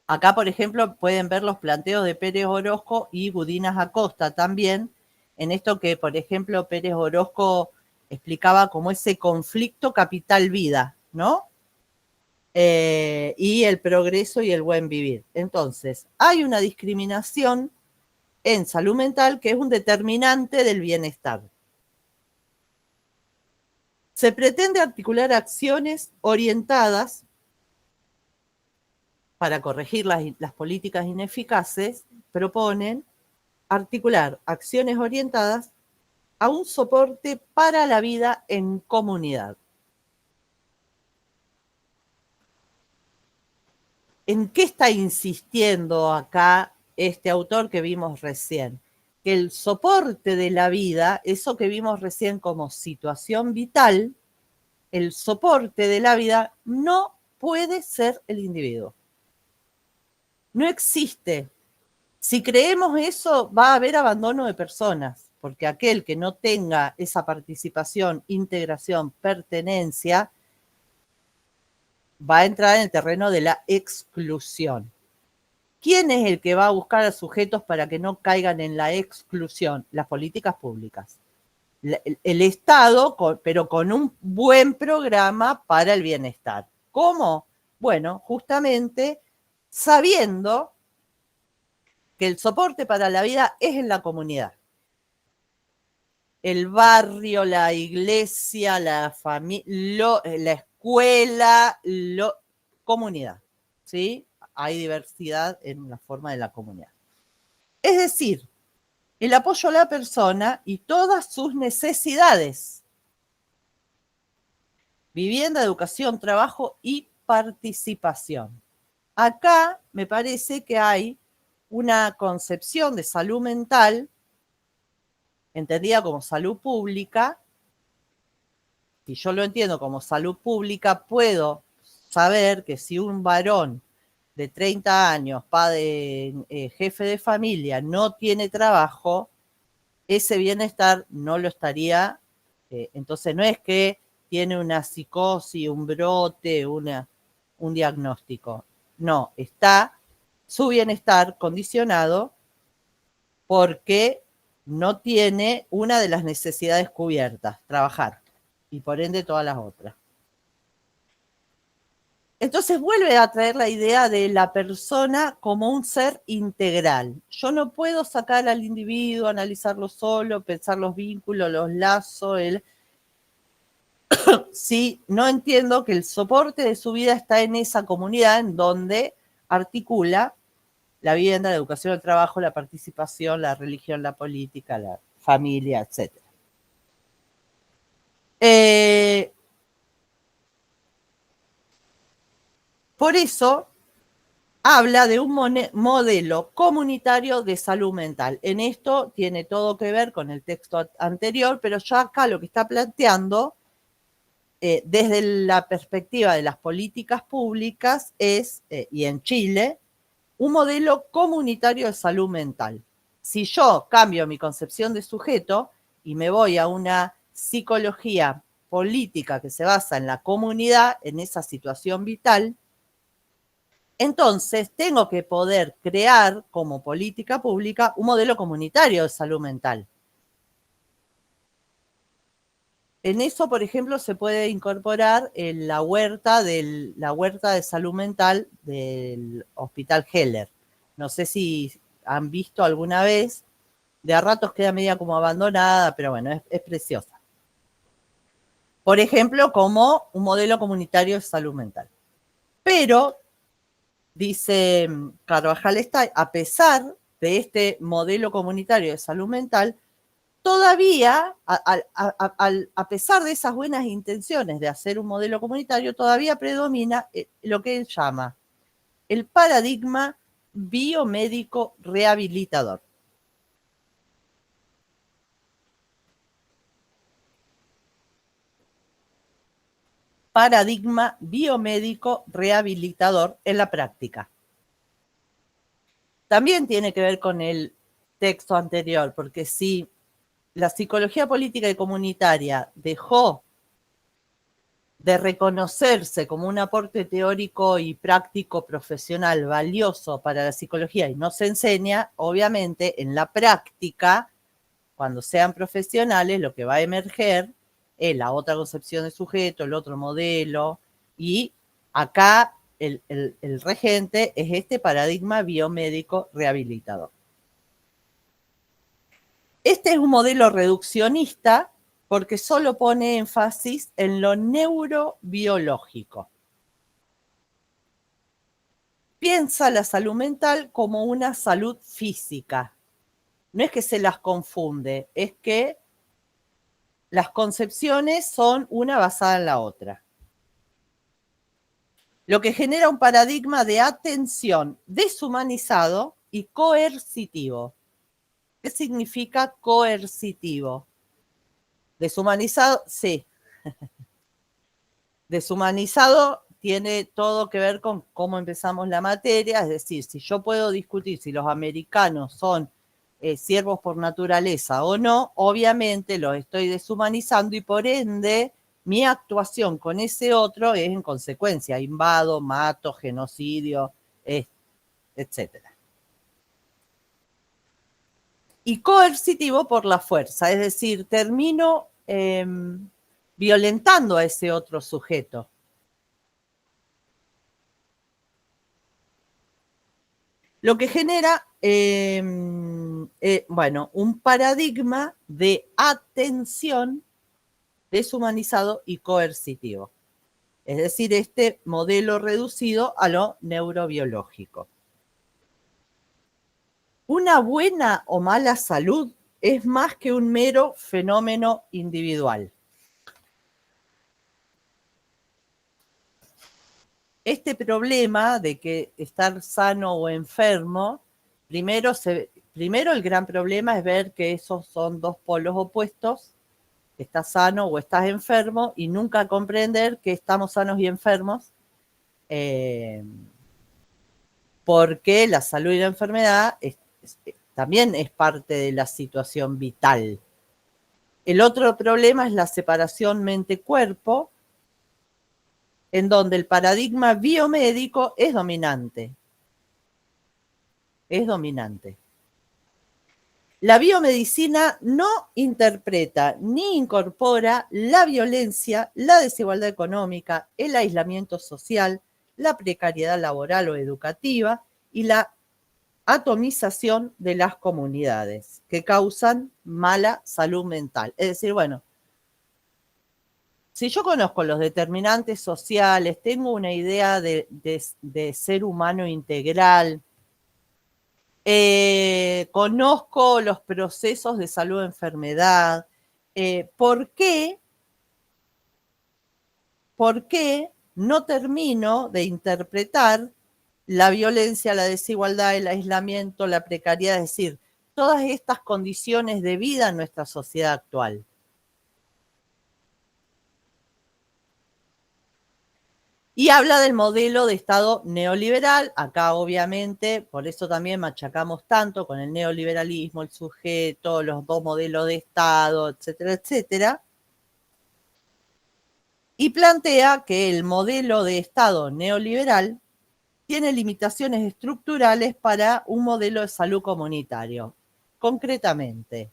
Acá, por ejemplo, pueden ver los planteos de Pérez Orozco y Gudinas Acosta también, en esto que, por ejemplo, Pérez Orozco explicaba como ese conflicto capital-vida, ¿no? Y el progreso y el buen vivir. Entonces, hay una discriminación en salud mental que es un determinante del bienestar. Se pretende articular acciones orientadas para corregir las políticas ineficaces, proponen articular acciones orientadas a un soporte para la vida en comunidad. ¿En qué está insistiendo acá este autor que vimos recién? Que el soporte de la vida, eso que vimos recién como situación vital, el soporte de la vida no puede ser el individuo. No existe. Si creemos eso, va a haber abandono de personas, porque aquel que no tenga esa participación, integración, pertenencia, va a entrar en el terreno de la exclusión. ¿Quién es el que va a buscar a sujetos para que no caigan en la exclusión? Las políticas públicas. El Estado, pero con un buen programa para el bienestar. ¿Cómo? Bueno, justamente sabiendo que el soporte para la vida es en la comunidad. El barrio, la iglesia, la familia, la escuela, comunidad, ¿sí? Hay diversidad en la forma de la comunidad. Es decir, el apoyo a la persona y todas sus necesidades. Vivienda, educación, trabajo y participación. Acá me parece que hay una concepción de salud mental, entendida como salud pública. Si yo lo entiendo como salud pública, puedo saber que si un varón de 30 años, padre, jefe de familia, no tiene trabajo, ese bienestar no lo estaría, entonces no es que tiene una psicosis, un brote, un diagnóstico. No, está su bienestar condicionado porque no tiene una de las necesidades cubiertas, trabajar, y por ende todas las otras. Entonces vuelve a traer la idea de la persona como un ser integral. Yo no puedo sacar al individuo, analizarlo solo, pensar los vínculos, los lazos, si no entiendo que el soporte de su vida está en esa comunidad en donde articula la vivienda, la educación, el trabajo, la participación, la religión, la política, la familia, etc. Por eso habla de un modelo comunitario de salud mental. En esto tiene todo que ver con el texto anterior, pero yo acá lo que está planteando desde la perspectiva de las políticas públicas es, y en Chile, un modelo comunitario de salud mental. Si yo cambio mi concepción de sujeto y me voy a una psicología política que se basa en la comunidad, en esa situación vital, entonces tengo que poder crear como política pública un modelo comunitario de salud mental. En eso, por ejemplo, se puede incorporar la huerta de salud mental del Hospital Heller. No sé si han visto alguna vez, de a ratos queda media como abandonada, pero bueno, es preciosa. Por ejemplo, como un modelo comunitario de salud mental. Pero, dice Carvajal Estay, a pesar de este modelo comunitario de salud mental, todavía, a pesar de esas buenas intenciones de hacer un modelo comunitario, todavía predomina lo que él llama el paradigma biomédico rehabilitador. Paradigma biomédico rehabilitador en la práctica. También tiene que ver con el texto anterior, porque si la psicología política y comunitaria dejó de reconocerse como un aporte teórico y práctico profesional valioso para la psicología y no se enseña, obviamente en la práctica, cuando sean profesionales, lo que va a emerger es la otra concepción de sujeto, el otro modelo, y acá el regente es este paradigma biomédico rehabilitador. Este es un modelo reduccionista porque solo pone énfasis en lo neurobiológico. Piensa la salud mental como una salud física. No es que se las confunde, es que las concepciones son una basada en la otra. Lo que genera un paradigma de atención deshumanizado y coercitivo. ¿Qué significa coercitivo? Deshumanizado, sí. Deshumanizado tiene todo que ver con cómo empezamos la materia, es decir, si yo puedo discutir si los americanos son siervos por naturaleza o no, obviamente los estoy deshumanizando y por ende mi actuación con ese otro es en consecuencia, invado, mato, genocidio, etc. Y coercitivo por la fuerza, es decir, termino violentando a ese otro sujeto. Lo que genera, un paradigma de atención deshumanizado y coercitivo. Es decir, este modelo reducido a lo neurobiológico. Una buena o mala salud es más que un mero fenómeno individual. Este problema de que estar sano o enfermo, primero el gran problema es ver que esos son dos polos opuestos, estás sano o estás enfermo, y nunca comprender que estamos sanos y enfermos, porque la salud y la enfermedad también es parte de la situación vital. El otro problema es la separación mente-cuerpo, en donde el paradigma biomédico es dominante. Es dominante. La biomedicina no interpreta ni incorpora la violencia, la desigualdad económica, el aislamiento social, la precariedad laboral o educativa y la atomización de las comunidades que causan mala salud mental. Es decir, bueno, si yo conozco los determinantes sociales, tengo una idea de ser humano integral, conozco los procesos de salud-enfermedad, ¿por qué por qué no termino de interpretar la violencia, la desigualdad, el aislamiento, la precariedad, es decir, todas estas condiciones de vida en nuestra sociedad actual. Y habla del modelo de Estado neoliberal. Acá, obviamente, por eso también machacamos tanto con el neoliberalismo, el sujeto, los dos modelos de Estado, etcétera, etcétera. Y plantea que el modelo de Estado neoliberal tiene limitaciones estructurales para un modelo de salud comunitario. Concretamente,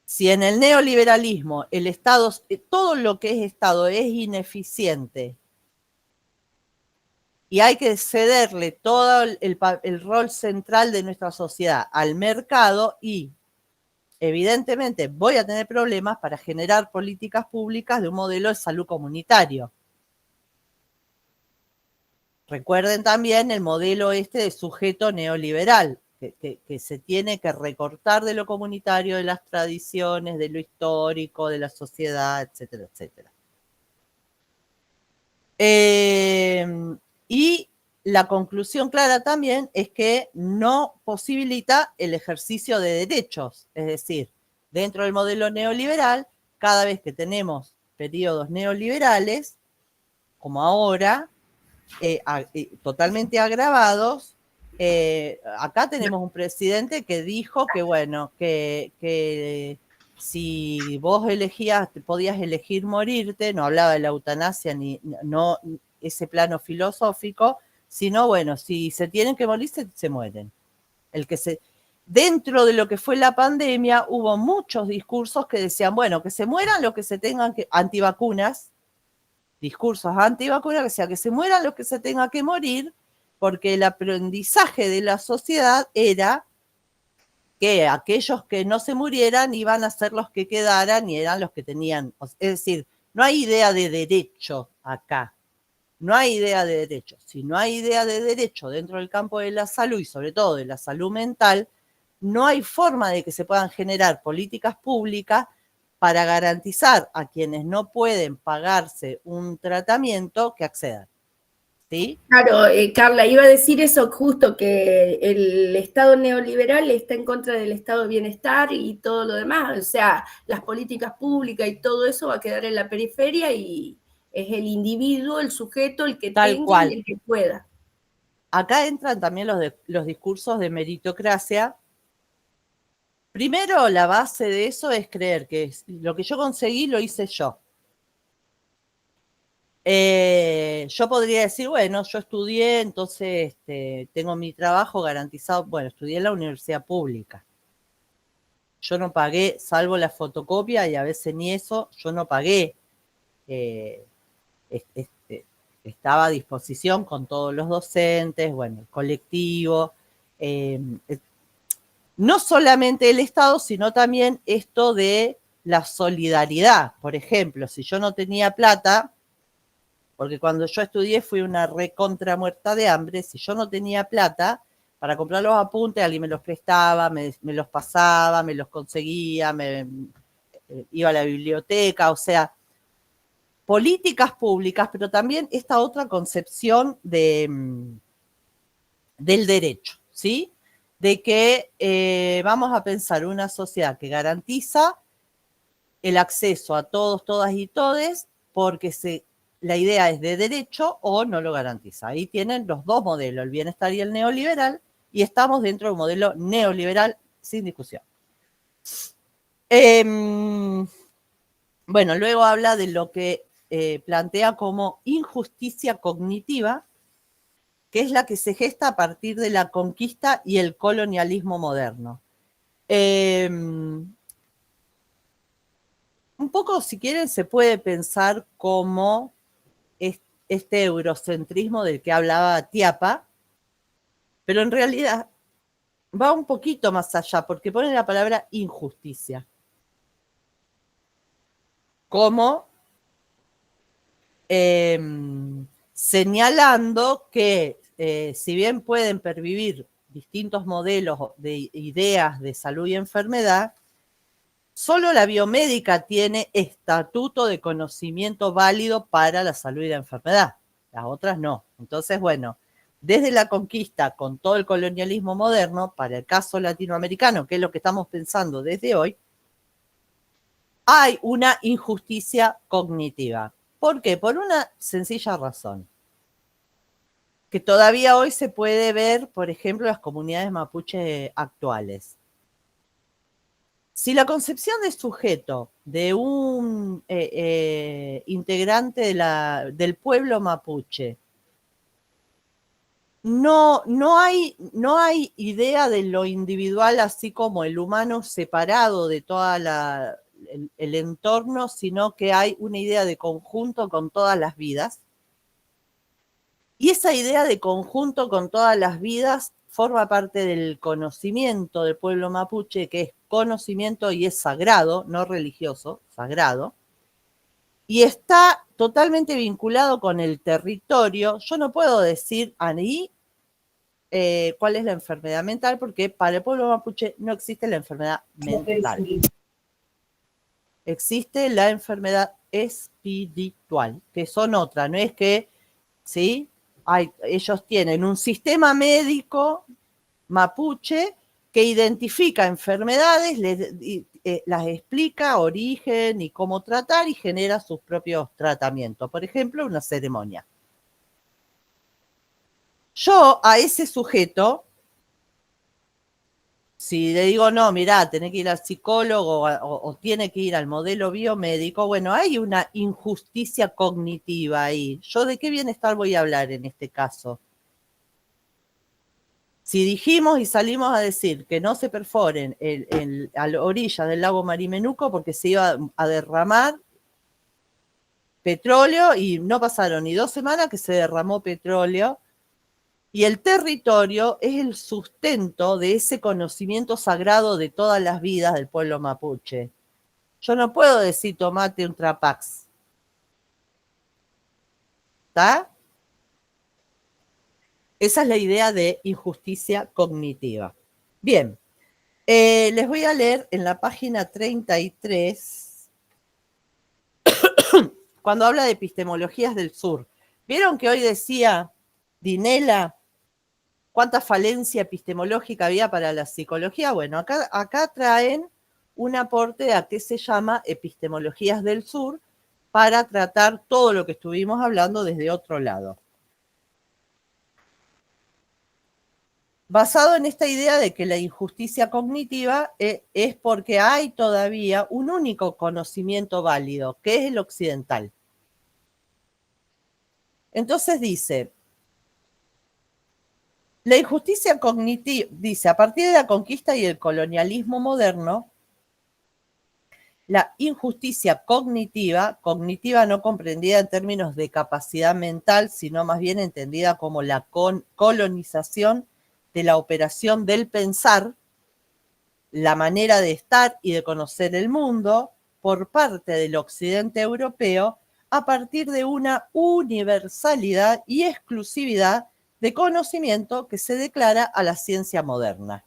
si en el neoliberalismo el Estado, todo lo que es Estado es ineficiente y hay que cederle todo el rol central de nuestra sociedad al mercado y evidentemente voy a tener problemas para generar políticas públicas de un modelo de salud comunitario. Recuerden también el modelo de sujeto neoliberal, que se tiene que recortar de lo comunitario, de las tradiciones, de lo histórico, de la sociedad, etcétera, etcétera. Y la conclusión clara también es que no posibilita el ejercicio de derechos, es decir, dentro del modelo neoliberal, cada vez que tenemos periodos neoliberales, como ahora, totalmente agravados, acá tenemos un presidente que dijo que, bueno, que si vos podías elegir morirte, no hablaba de la eutanasia ni no ese plano filosófico, sino, bueno, si se tienen que morir, se mueren. Dentro de lo que fue la pandemia, hubo muchos discursos que decían, bueno, que se mueran los que se tengan que, antivacunas, discursos antivacunas, que sea que se mueran los que se tengan que morir, porque el aprendizaje de la sociedad era que aquellos que no se murieran iban a ser los que quedaran y eran los que tenían. Es decir, no hay idea de derecho acá. No hay idea de derecho. Si no hay idea de derecho dentro del campo de la salud y sobre todo de la salud mental, no hay forma de que se puedan generar políticas públicas para garantizar a quienes no pueden pagarse un tratamiento que accedan. ¿Sí? Claro, Carla, iba a decir eso justo, que el Estado neoliberal está en contra del Estado de bienestar y todo lo demás. O sea, las políticas públicas y todo eso va a quedar en la periferia y es el individuo, el sujeto, el que tenga y el que pueda. Acá entran también los discursos de meritocracia. Primero, la base de eso es creer que lo que yo conseguí lo hice yo. Yo podría decir, bueno, yo estudié, entonces tengo mi trabajo garantizado. Bueno, estudié en la universidad pública. Yo no pagué, salvo la fotocopia, y a veces ni eso, yo no pagué. Estaba a disposición con todos los docentes, bueno, el colectivo. No solamente el Estado, sino también esto de la solidaridad. Por ejemplo, si yo no tenía plata, porque cuando yo estudié fui una recontra muerta de hambre, si yo no tenía plata para comprar los apuntes, alguien me los prestaba, me los pasaba, me los conseguía, iba a la biblioteca, o sea, políticas públicas, pero también esta otra concepción del derecho, ¿sí? De que vamos a pensar una sociedad que garantiza el acceso a todos, todas y todes, porque la idea es de derecho o no lo garantiza. Ahí tienen los dos modelos, el bienestar y el neoliberal, y estamos dentro de un modelo neoliberal sin discusión. Bueno, luego habla de lo que plantea como injusticia cognitiva, que es la que se gesta a partir de la conquista y el colonialismo moderno. Un poco, si quieren, se puede pensar como este eurocentrismo del que hablaba Tiapa, pero en realidad va un poquito más allá, porque pone la palabra injusticia. Como señalando que si bien pueden pervivir distintos modelos de ideas de salud y enfermedad, Solo la biomédica tiene estatuto de conocimiento válido para la salud y la enfermedad. Las otras no. Entonces, bueno, desde la conquista con todo el colonialismo moderno, para el caso latinoamericano, que es lo que estamos pensando desde hoy, hay una injusticia cognitiva. ¿Por qué? Por una sencilla razón. Que todavía hoy se puede ver, por ejemplo, las comunidades mapuche actuales. Si la concepción de sujeto de un integrante del pueblo mapuche no hay idea de lo individual, así como el humano separado de todo el entorno, sino que hay una idea de conjunto con todas las vidas. Y esa idea de conjunto con todas las vidas forma parte del conocimiento del pueblo mapuche, que es conocimiento y es sagrado, no religioso, sagrado. Y está totalmente vinculado con el territorio. Yo no puedo decir ahí cuál es la enfermedad mental, porque para el pueblo mapuche no existe la enfermedad mental. Existe la enfermedad espiritual, que son otras, no es que, ¿sí? Ellos tienen un sistema médico mapuche que identifica enfermedades, las explica origen y cómo tratar y genera sus propios tratamientos. Por ejemplo, una ceremonia. Yo a ese sujeto, si le digo, no, mirá, tenés que ir al psicólogo o tiene que ir al modelo biomédico, bueno, hay una injusticia cognitiva ahí. ¿Yo de qué bienestar voy a hablar en este caso? Si dijimos y salimos a decir que no se perforen a la orilla del lago Marimenuco porque se iba a derramar petróleo y no pasaron ni 2 semanas que se derramó petróleo, y el territorio es el sustento de ese conocimiento sagrado de todas las vidas del pueblo mapuche. Yo no puedo decir tomate un Trapax. ¿Está? Esa es la idea de injusticia cognitiva. Bien, les voy a leer en la página 33, cuando habla de epistemologías del sur. ¿Vieron que hoy decía Dinela cuánta falencia epistemológica había para la psicología? Bueno, acá traen un aporte a qué se llama epistemologías del sur para tratar todo lo que estuvimos hablando desde otro lado. Basado en esta idea de que la injusticia cognitiva es porque hay todavía un único conocimiento válido, que es el occidental. Entonces dice, la injusticia cognitiva, dice, a partir de la conquista y el colonialismo moderno, la injusticia cognitiva no comprendida en términos de capacidad mental, sino más bien entendida como la colonización de la operación del pensar, la manera de estar y de conocer el mundo por parte del occidente europeo a partir de una universalidad y exclusividad de conocimiento que se declara a la ciencia moderna.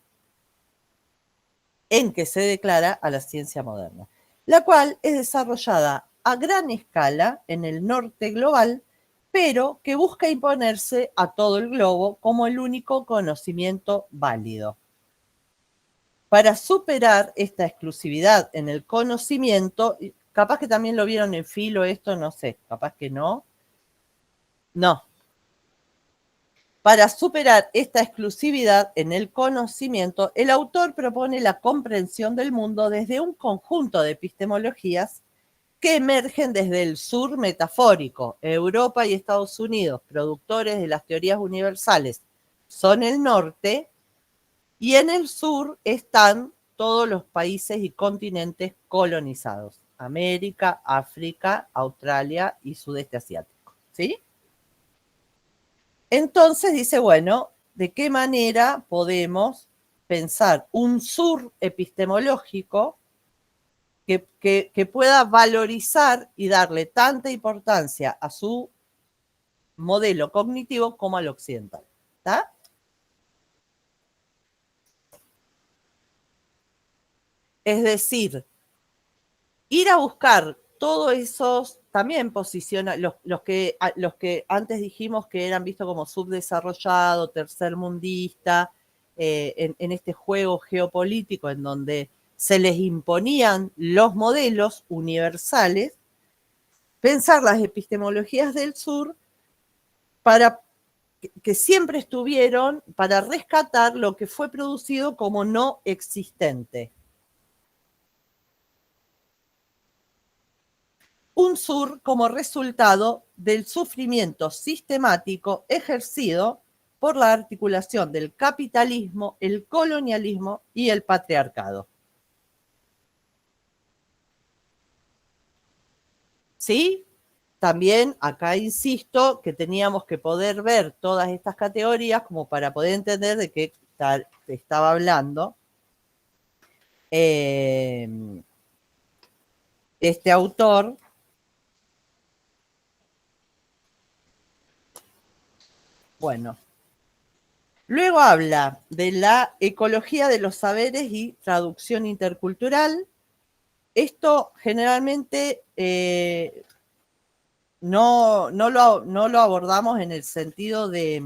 En que se declara a la ciencia moderna, la cual es desarrollada a gran escala en el norte global, pero que busca imponerse a todo el globo como el único conocimiento válido. Para superar esta exclusividad en el conocimiento, capaz que también lo vieron en Filo esto, no sé, capaz que no. No. Para superar esta exclusividad en el conocimiento, el autor propone la comprensión del mundo desde un conjunto de epistemologías que emergen desde el sur metafórico. Europa y Estados Unidos, productores de las teorías universales, son el norte, y en el sur están todos los países y continentes colonizados. América, África, Australia y Sudeste Asiático. ¿Sí? Entonces dice, bueno, ¿de qué manera podemos pensar un sur epistemológico que pueda valorizar y darle tanta importancia a su modelo cognitivo como al occidental? ¿Está? Es decir, ir a buscar todos esos, también posiciona, los que antes dijimos que eran vistos como subdesarrollados, tercermundista, en este juego geopolítico en donde se les imponían los modelos universales, pensar las epistemologías del sur para que siempre estuvieron para rescatar lo que fue producido como no existente. Un sur como resultado del sufrimiento sistemático ejercido por la articulación del capitalismo, el colonialismo y el patriarcado. ¿Sí? También acá insisto que teníamos que poder ver todas estas categorías como para poder entender de qué estaba hablando este autor. Bueno, luego habla de la ecología de los saberes y traducción intercultural. Esto generalmente no lo abordamos en el sentido de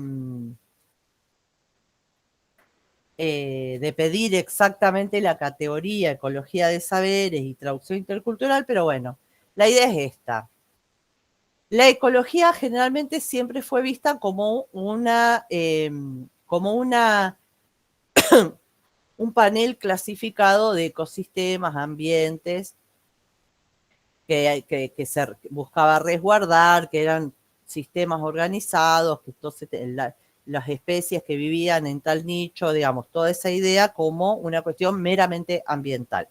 pedir exactamente la categoría ecología de saberes y traducción intercultural, pero bueno, la idea es esta. La ecología generalmente siempre fue vista como un panel clasificado de ecosistemas, ambientes, que se buscaba resguardar, que eran sistemas organizados, que entonces las especies que vivían en tal nicho, digamos, toda esa idea como una cuestión meramente ambiental.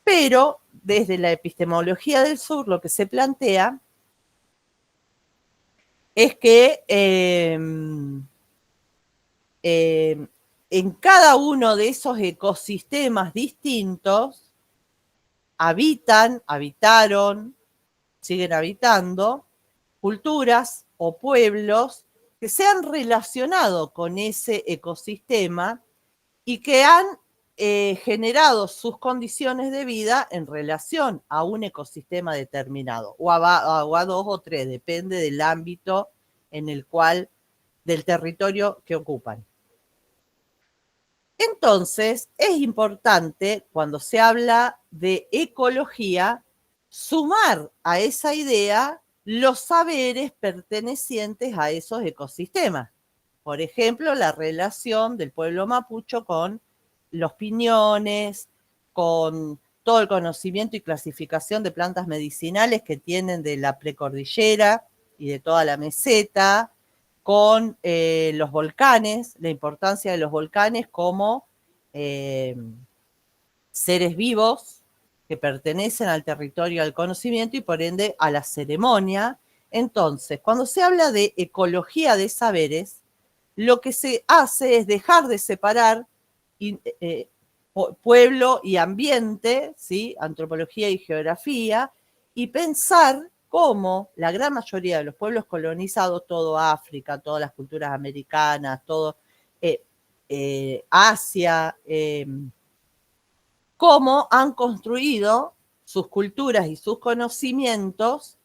Pero desde la epistemología del sur lo que se plantea es que en cada uno de esos ecosistemas distintos habitaron, siguen habitando culturas o pueblos que se han relacionado con ese ecosistema y que han generado sus condiciones de vida en relación a un ecosistema determinado, o a dos o tres, depende del ámbito en el cual, del territorio que ocupan. Entonces, es importante, cuando se habla de ecología, sumar a esa idea los saberes pertenecientes a esos ecosistemas. Por ejemplo, la relación del pueblo mapuche con los piñones, con todo el conocimiento y clasificación de plantas medicinales que tienen de la precordillera y de toda la meseta, con los volcanes, la importancia de los volcanes como seres vivos que pertenecen al territorio del conocimiento y por ende a la ceremonia. Entonces, cuando se habla de ecología de saberes, lo que se hace es dejar de separar pueblo y ambiente, ¿sí? Antropología y geografía, y pensar cómo la gran mayoría de los pueblos colonizados, todo África, todas las culturas americanas, todo Asia, cómo han construido sus culturas y sus conocimientos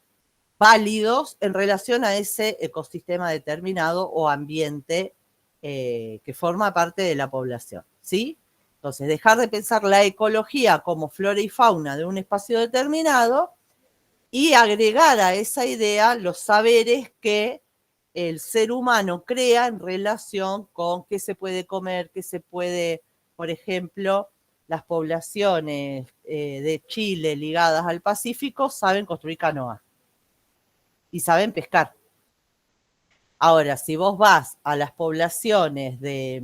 válidos en relación a ese ecosistema determinado o ambiente que forma parte de la población, ¿sí? Entonces, dejar de pensar la ecología como flora y fauna de un espacio determinado y agregar a esa idea los saberes que el ser humano crea en relación con qué se puede comer, qué se puede, por ejemplo, las poblaciones de Chile ligadas al Pacífico saben construir canoas y saben pescar. Ahora, si vos vas a las poblaciones de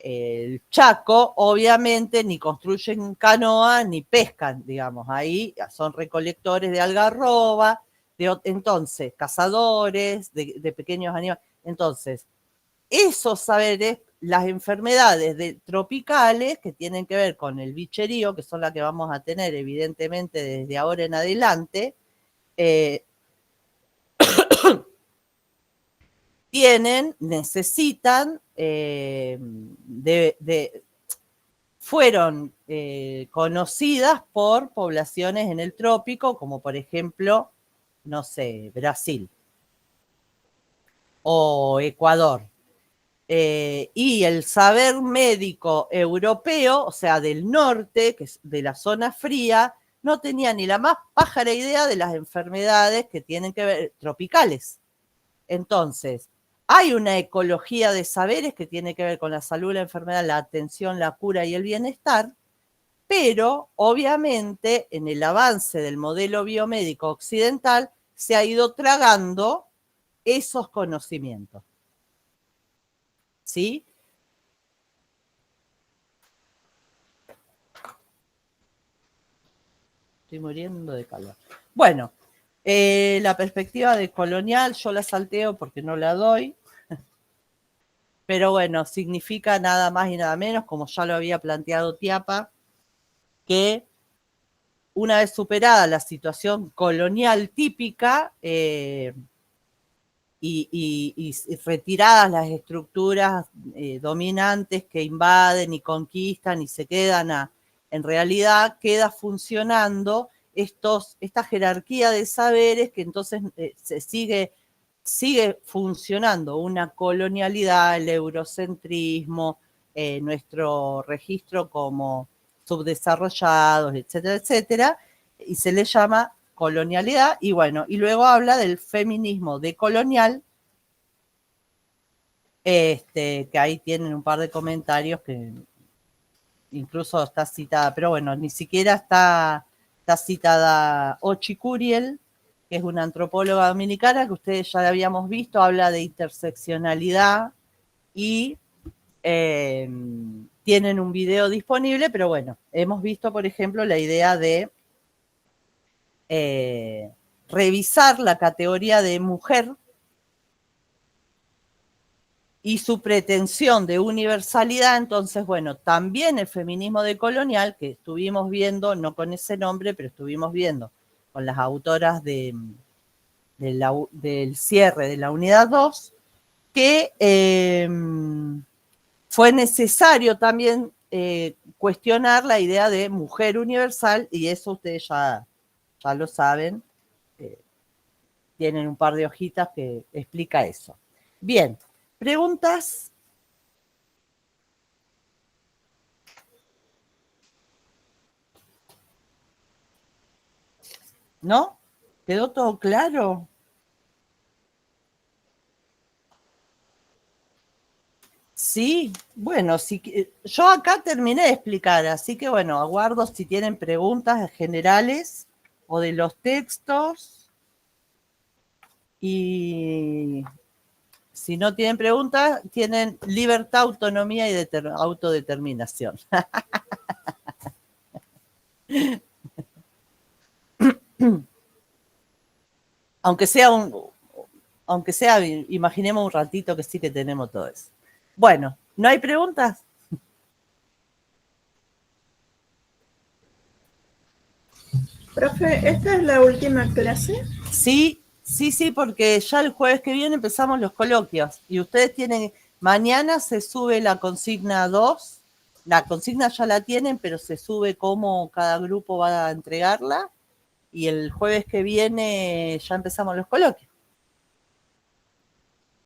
el Chaco, obviamente ni construyen canoa ni pescan, digamos, ahí son recolectores de algarroba, entonces cazadores de pequeños animales. Entonces, esos saberes, las enfermedades tropicales que tienen que ver con el bicherío, que son las que vamos a tener evidentemente desde ahora en adelante, necesitan fueron conocidas por poblaciones en el trópico, como por ejemplo, no sé, Brasil o Ecuador. Y el saber médico europeo, o sea, del norte, que es de la zona fría, no tenía ni la más pájara idea de las enfermedades que tienen que ver tropicales. Entonces, hay una ecología de saberes que tiene que ver con la salud, la enfermedad, la atención, la cura y el bienestar, pero obviamente en el avance del modelo biomédico occidental se ha ido tragando esos conocimientos. ¿Sí? Estoy muriendo de calor. Bueno, la perspectiva de colonial yo la salteo porque no la doy. Pero bueno, significa nada más y nada menos, como ya lo había planteado Tiapa, que una vez superada la situación colonial típica y retiradas las estructuras dominantes que invaden y conquistan y se quedan en realidad queda funcionando esta jerarquía de saberes que entonces se sigue funcionando una colonialidad, el eurocentrismo, nuestro registro como subdesarrollados, etcétera, etcétera, y se le llama colonialidad, y bueno, y luego habla del feminismo decolonial, que ahí tienen un par de comentarios que incluso está citada, pero bueno, ni siquiera está citada Ochi Curiel, que es una antropóloga dominicana que ustedes ya la habíamos visto, habla de interseccionalidad y tienen un video disponible, pero bueno, hemos visto, por ejemplo, la idea de revisar la categoría de mujer y su pretensión de universalidad. Entonces, bueno, también el feminismo decolonial, que estuvimos viendo, no con ese nombre, pero estuvimos viendo con las autoras del cierre de la unidad 2, que fue necesario también cuestionar la idea de mujer universal, y eso ustedes ya lo saben, tienen un par de hojitas que explica eso. Bien, ¿preguntas? ¿No? ¿Quedó todo claro? Sí, bueno, yo acá terminé de explicar, así que bueno, aguardo si tienen preguntas generales o de los textos, y si no tienen preguntas, tienen libertad, autonomía y autodeterminación. Aunque sea, imaginemos un ratito que sí que tenemos todo eso. Bueno, ¿no hay preguntas? Profe, ¿esta es la última clase? Sí, porque ya el jueves que viene empezamos los coloquios y ustedes tienen, mañana se sube la consigna 2, la consigna ya la tienen, pero se sube cómo cada grupo va a entregarla, y el jueves que viene ya empezamos los coloquios.